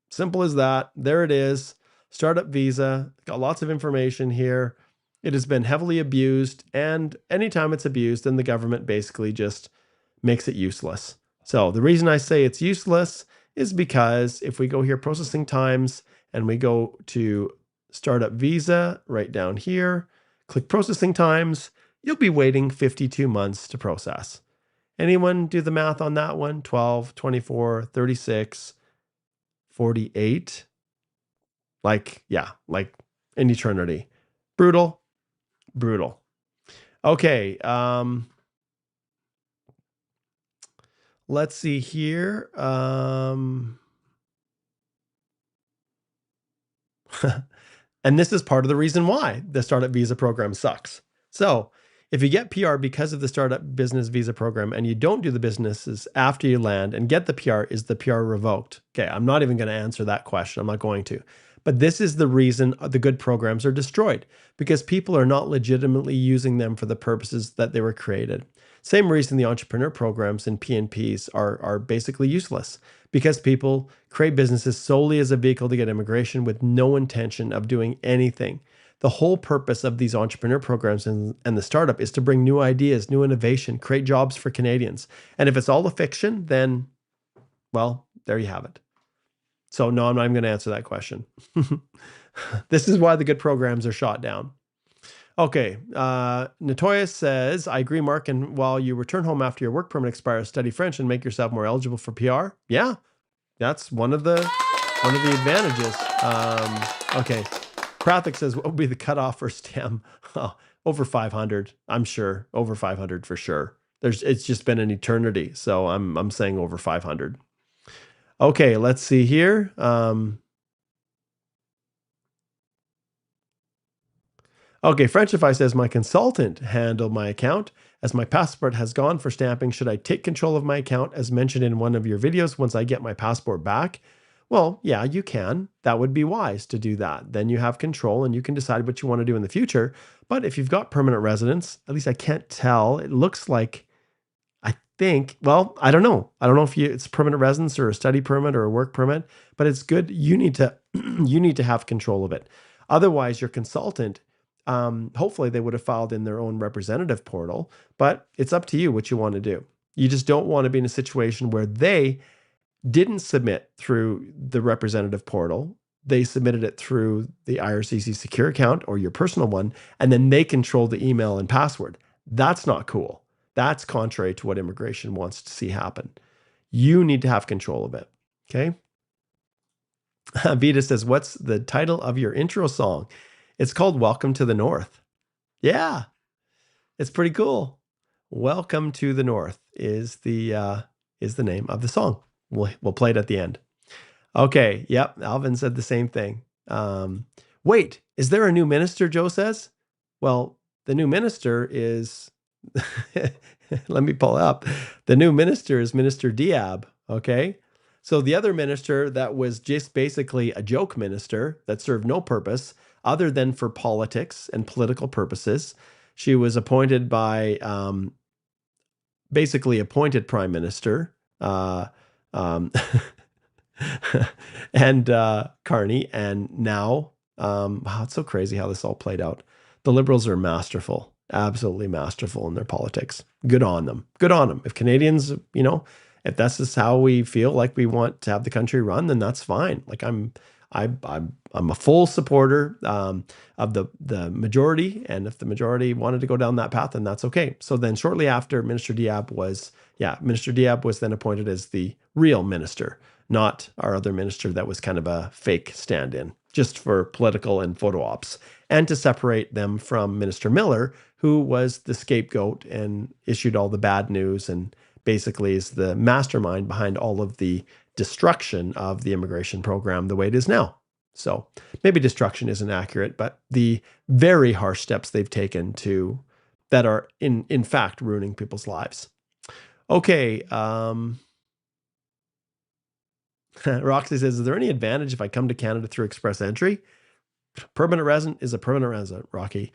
Simple as that. There it is. Startup visa, got lots of information here. It has been heavily abused, and anytime it's abused, then the government basically just makes it useless. So the reason I say it's useless is because if we go here, processing times, and we go to startup visa right down here, click processing times, you'll be waiting 52 months to process. Anyone do the math on that one? 12, 24, 36, 48. Like, yeah, like an eternity. Brutal, brutal. Okay, let's see here. And this is part of the reason why the startup visa program sucks. So if you get PR because of the startup business visa program and you don't do the businesses after you land and get the PR, is the PR revoked? Okay, I'm not even going to answer that question. I'm not going to. But this is the reason the good programs are destroyed, because people are not legitimately using them for the purposes that they were created. Same reason the entrepreneur programs and PNPs are basically useless, because people create businesses solely as a vehicle to get immigration with no intention of doing anything. The whole purpose of these entrepreneur programs and the startup is to bring new ideas, new innovation, create jobs for Canadians. And if it's all a fiction, then, well, there you have it. So no, I'm not even going to answer that question. This is why the good programs are shot down. Okay, Notorious says, I agree, Mark, and while you return home after your work permit expires, study French and make yourself more eligible for PR. Yeah, that's one of the advantages. Okay, Prathik says, what would be the cutoff for STEM? Oh, over 500, I'm sure. Over 500 for sure. It's just been an eternity, so I'm saying over 500. Okay, let's see here. Okay, Frenchify says, my consultant handled my account. As my passport has gone for stamping, should I take control of my account as mentioned in one of your videos once I get my passport back? Well, yeah, you can. That would be wise to do that. Then you have control and you can decide what you want to do in the future. But if you've got permanent residence, at least I can't tell. It looks like, I think, well, I don't know. I don't know if it's permanent residence or a study permit or a work permit, but it's good. You need to you need to have control of it. Otherwise, your consultant, hopefully they would have filed in their own representative portal, but it's up to you what you want to do. You just don't want to be in a situation where they didn't submit through the representative portal. They submitted it through the IRCC secure account or your personal one, and then they control the email and password. That's not cool. That's contrary to what immigration wants to see happen. You need to have control of it. Okay. Vita says, what's the title of your intro song? It's called Welcome to the North. Yeah, it's pretty cool. Welcome to the North is the name of the song. We'll play it at the end. Okay, yep, Alvin said the same thing. Wait, is there a new minister, Joe says? Well, the new minister is, let me pull up. The new minister is Minister Diab, okay? So the other minister that was just basically a joke minister that served no purpose other than for politics and political purposes. She was appointed by, basically appointed prime minister, and Carney, and now, wow, it's so crazy how this all played out. The Liberals are masterful, absolutely masterful in their politics. Good on them. Good on them. If Canadians, if this is how we feel like we want to have the country run, then that's fine. Like I'm a full supporter of the majority, and if the majority wanted to go down that path, then that's okay. So then, shortly after, Minister Diab was then appointed as the real minister, not our other minister that was kind of a fake stand-in, just for political and photo ops, and to separate them from Minister Miller, who was the scapegoat and issued all the bad news and basically is the mastermind behind all of the destruction of the immigration program the way it is now. So maybe destruction isn't accurate, but the very harsh steps they've taken that are in fact ruining people's lives. Okay. Roxy says, is there any advantage if I come to Canada through express entry? Permanent resident is a permanent resident, Roxy.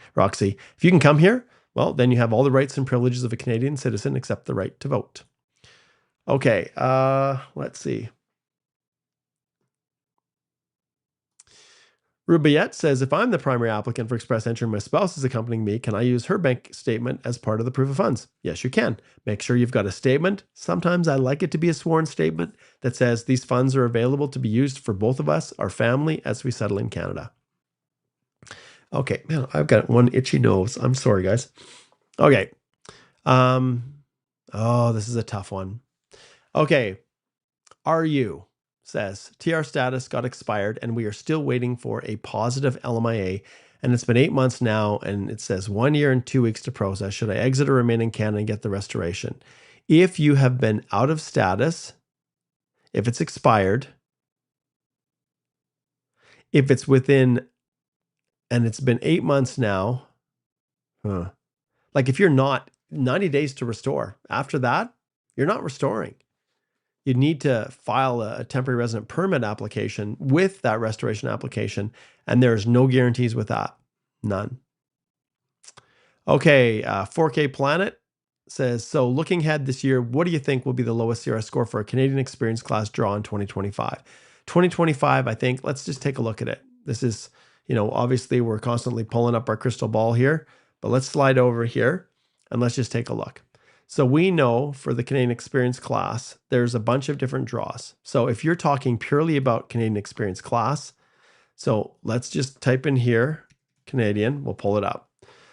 If you can come here, well, then you have all the rights and privileges of a Canadian citizen except the right to vote. Okay, let's see. Rubiette says, if I'm the primary applicant for express entry and my spouse is accompanying me, can I use her bank statement as part of the proof of funds? Yes, you can. Make sure you've got a statement. Sometimes I like it to be a sworn statement that says these funds are available to be used for both of us, our family, as we settle in Canada. Okay, man, I've got one itchy nose. I'm sorry, guys. Okay. This is a tough one. Okay. RU says TR status got expired and we are still waiting for a positive LMIA. And it's been 8 months now. And it says 1 year and 2 weeks to process. Should I exit or remain in Canada and get the restoration? If you have been out of status, if it's expired, if it's within, and it's been 8 months now, like if you're not 90 days to restore, after that, you're not restoring. You need to file a temporary resident permit application with that restoration application, and there's no guarantees with that. None. Okay, 4K Planet says, so looking ahead this year, what do you think will be the lowest CRS score for a Canadian Experience class draw in 2025? 2025, I think, let's just take a look at it. This is, obviously we're constantly pulling up our crystal ball here, but let's slide over here and let's just take a look. So we know for the Canadian Experience class, there's a bunch of different draws. So if you're talking purely about Canadian Experience class, so let's just type in here, Canadian, we'll pull it up.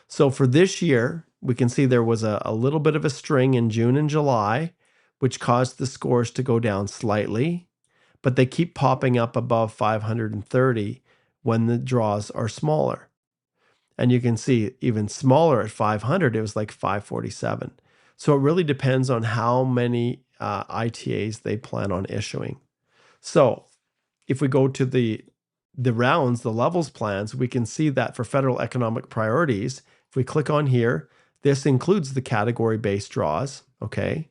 So for this year, we can see there was a little bit of a string in June and July, which caused the scores to go down slightly, but they keep popping up above 530 when the draws are smaller. And you can see even smaller at 500, it was like 547. So it really depends on how many ITAs they plan on issuing. So if we go to the rounds, the levels plans, we can see that for federal economic priorities, if we click on here, this includes the category-based draws, okay?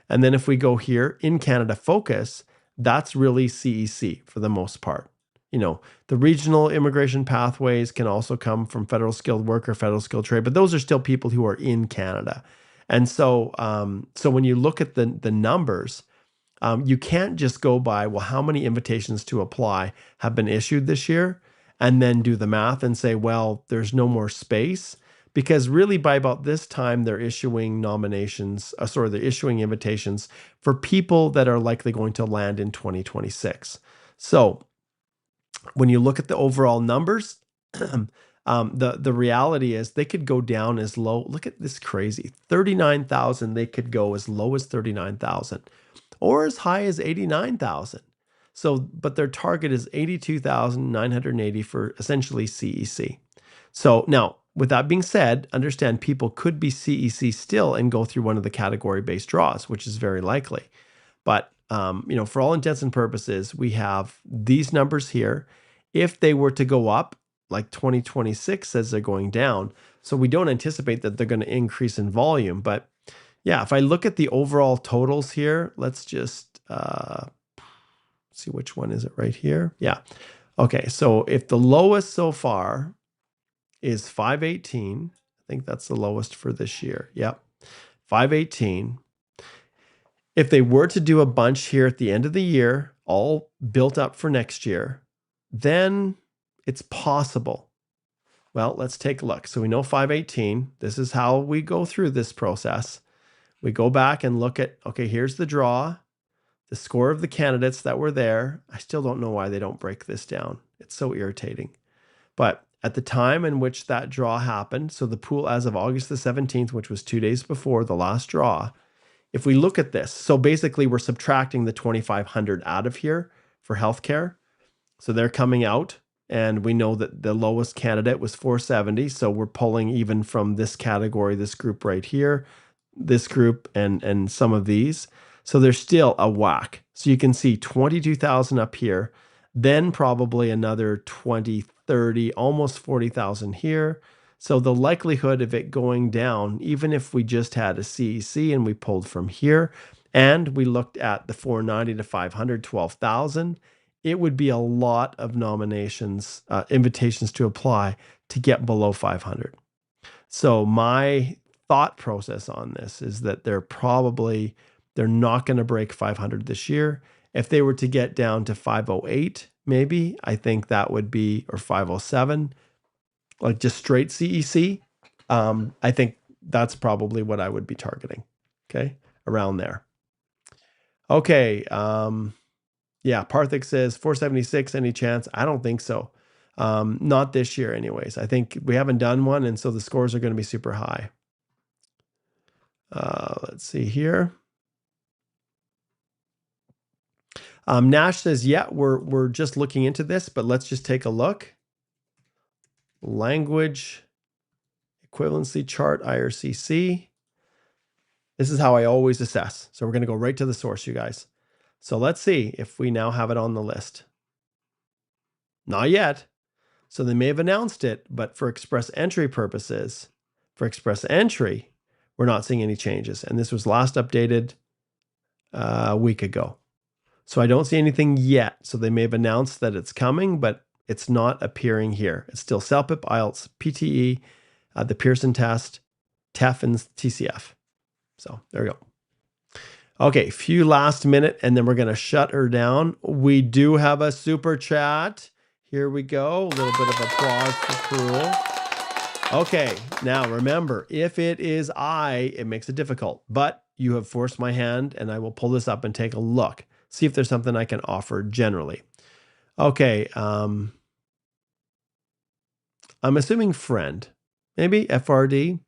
And then if we go here, in Canada Focus, that's really CEC for the most part. The regional immigration pathways can also come from federal skilled worker, federal skilled trade, but those are still people who are in Canada. And so when you look at the numbers, you can't just go by, well, how many invitations to apply have been issued this year, and then do the math and say, well, there's no more space, because really by about this time, they're issuing they're issuing invitations for people that are likely going to land in 2026. So when you look at the overall numbers, the reality is they could go down as low. Look at this crazy 39,000. They could go as low as 39,000 or as high as 89,000. So, but their target is 82,980 for essentially CEC. So now, with that being said, understand people could be CEC still and go through one of the category-based draws, which is very likely. But for all intents and purposes, we have these numbers here. If they were to go up, like 2026 says they're going down, so we don't anticipate that they're going to increase in volume. But yeah, if I look at the overall totals here, let's just see which one is it right here. Yeah. Okay, so if the lowest so far is 518, I think that's the lowest for this year. Yep, 518. If they were to do a bunch here at the end of the year, all built up for next year, then it's possible. Well, let's take a look. So we know 518. This is how we go through this process. We go back and look at, okay, here's the draw, the score of the candidates that were there. I still don't know why they don't break this down. It's so irritating. But at the time in which that draw happened, so the pool as of August the 17th, which was 2 days before the last draw, if we look at this, so basically we're subtracting the 2,500 out of here for healthcare. So they're coming out, and we know that the lowest candidate was 470. So we're pulling even from this category, this group right here, this group, and some of these. So there's still a whack. So you can see 22,000 up here, then probably another 20, 30, almost 40,000 here. So the likelihood of it going down, even if we just had a CEC and we pulled from here, and we looked at the 490 to 500, 12,000, it would be a lot of nominations, invitations to apply to get below 500. So my thought process on this is that they're not going to break 500 this year. If they were to get down to 508, maybe, I think that would be, or 507, like just straight CEC. I think that's probably what I would be targeting. Okay, around there. Okay. Yeah, Parthik says 476, any chance? I don't think so. Not this year anyways. I think we haven't done one, and so the scores are going to be super high. Let's see here. Nash says, yeah, we're just looking into this, but let's just take a look. Language equivalency chart, IRCC. This is how I always assess. So we're going to go right to the source, you guys. So let's see if we now have it on the list. Not yet. So they may have announced it, but for express entry purposes, for express entry, we're not seeing any changes. And this was last updated a week ago. So I don't see anything yet. So they may have announced that it's coming, but it's not appearing here. It's still CELPIP, IELTS, PTE, the Pearson test, TEF, and TCF. So there we go. Okay, few last minute, and then we're going to shut her down. We do have a super chat. Here we go. A little bit of applause for Cruel. Okay, now remember, if it is I, it makes it difficult, but you have forced my hand, and I will pull this up and take a look. See if there's something I can offer generally. Okay, I'm assuming friend, maybe FRD.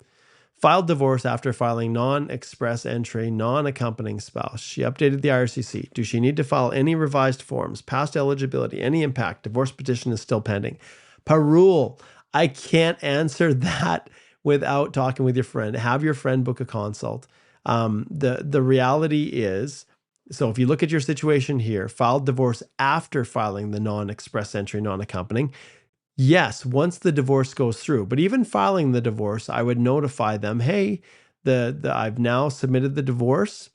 Filed divorce after filing non-express entry, non-accompanying spouse. She updated the IRCC. Do she need to file any revised forms? Past eligibility, any impact? Divorce petition is still pending. Parul, I can't answer that without talking with your friend. Have your friend book a consult. The reality is, so if you look at your situation here, filed divorce after filing the non-express entry, non-accompanying, yes, once the divorce goes through, but even filing the divorce, I would notify them, hey, I've now submitted the divorce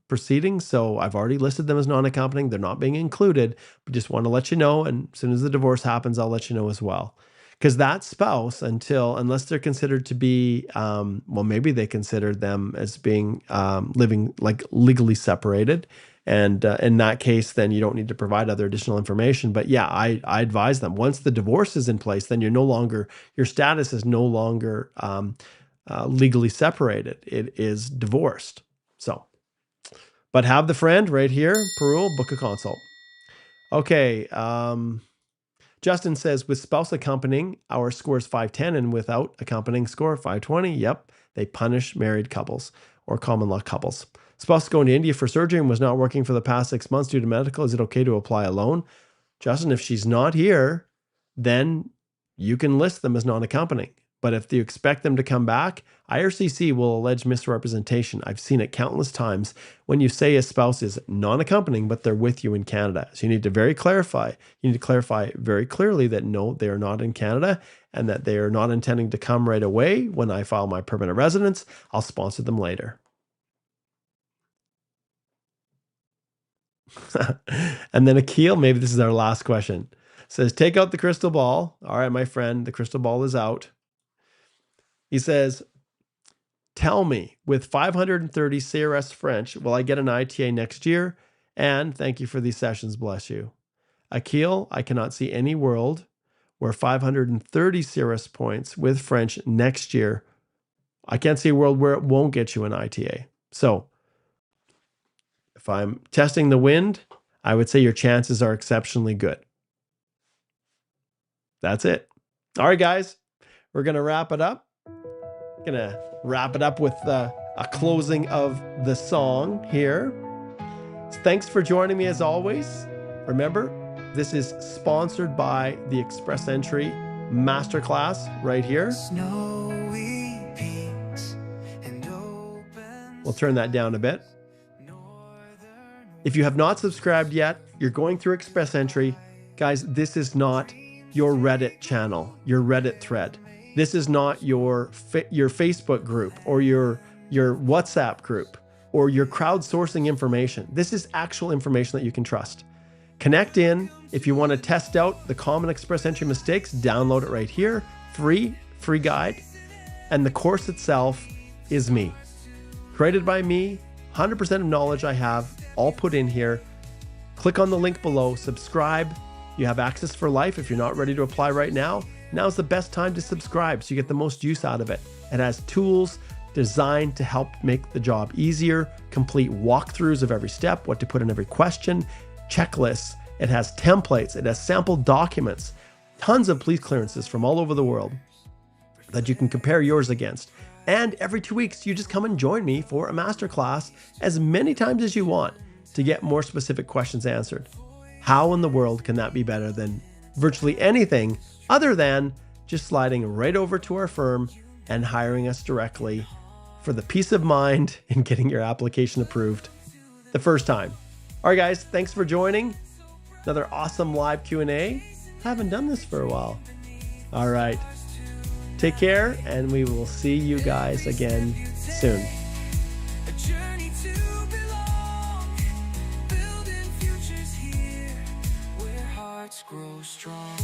proceedings, so I've already listed them as non-accompanying. They're not being included, but just want to let you know, and as soon as the divorce happens, I'll let you know as well. Because that spouse, unless they're considered to be, well, maybe they consider them as being living like legally separated. And in that case, then you don't need to provide other additional information. But yeah, I advise them, once the divorce is in place, then your status is no longer legally separated. It is divorced. So, but have the friend right here, Parul, book a consult. Okay. Justin says, with spouse accompanying, our score is 510, and without accompanying score, 520. Yep, they punish married couples or common law couples. Spouse going to India for surgery and was not working for the past 6 months due to medical. Is it okay to apply a loan? Justin, if she's not here, then you can list them as non-accompanying. But if you expect them to come back, IRCC will allege misrepresentation. I've seen it countless times when you say a spouse is non-accompanying, but they're with you in Canada. So you need to clarify very clearly that no, they are not in Canada and that they are not intending to come right away. When I file my permanent residence, I'll sponsor them later. And then Akil, maybe this is our last question, says, take out the crystal ball. All right, my friend, the crystal ball is out. He says, tell me, with 530 CRS French, will I get an ITA next year? And thank you for these sessions. Bless you. Akil, I cannot see any world where 530 CRS points with French next year. I can't see a world where it won't get you an ITA. So if I'm testing the wind, I would say your chances are exceptionally good. That's it. All right, guys, we're going to wrap it up. Gonna wrap it up with a closing of the song here. Thanks for joining me as always. Remember, this is sponsored by the Express Entry Masterclass right here. Snowy peaks and open. We'll turn that down a bit. If you have not subscribed yet, you're going through Express Entry. Guys, this is not your Reddit channel, your Reddit thread. This is not your Facebook group or your WhatsApp group or your crowdsourcing information. This is actual information that you can trust. Connect in. If you want to test out the common Express Entry mistakes, download it right here. Free guide. And the course itself is me. Created by me, 100% of knowledge I have, all put in here. Click on the link below, subscribe. You have access for life. If you're not ready to apply right now, now's the best time to subscribe so you get the most use out of it. It has tools designed to help make the job easier, complete walkthroughs of every step, what to put in every question, checklists. It has templates. It has sample documents, tons of police clearances from all over the world that you can compare yours against. And every 2 weeks, you just come and join me for a masterclass as many times as you want to get more specific questions answered. How in the world can that be better than virtually anything other than just sliding right over to our firm and hiring us directly for the peace of mind in getting your application approved the first time? All right, guys, thanks for joining. Another awesome live Q&A. Haven't done this for a while. All right. Take care, and we will see you guys again soon. A journey to belong, building futures here where hearts grow strong.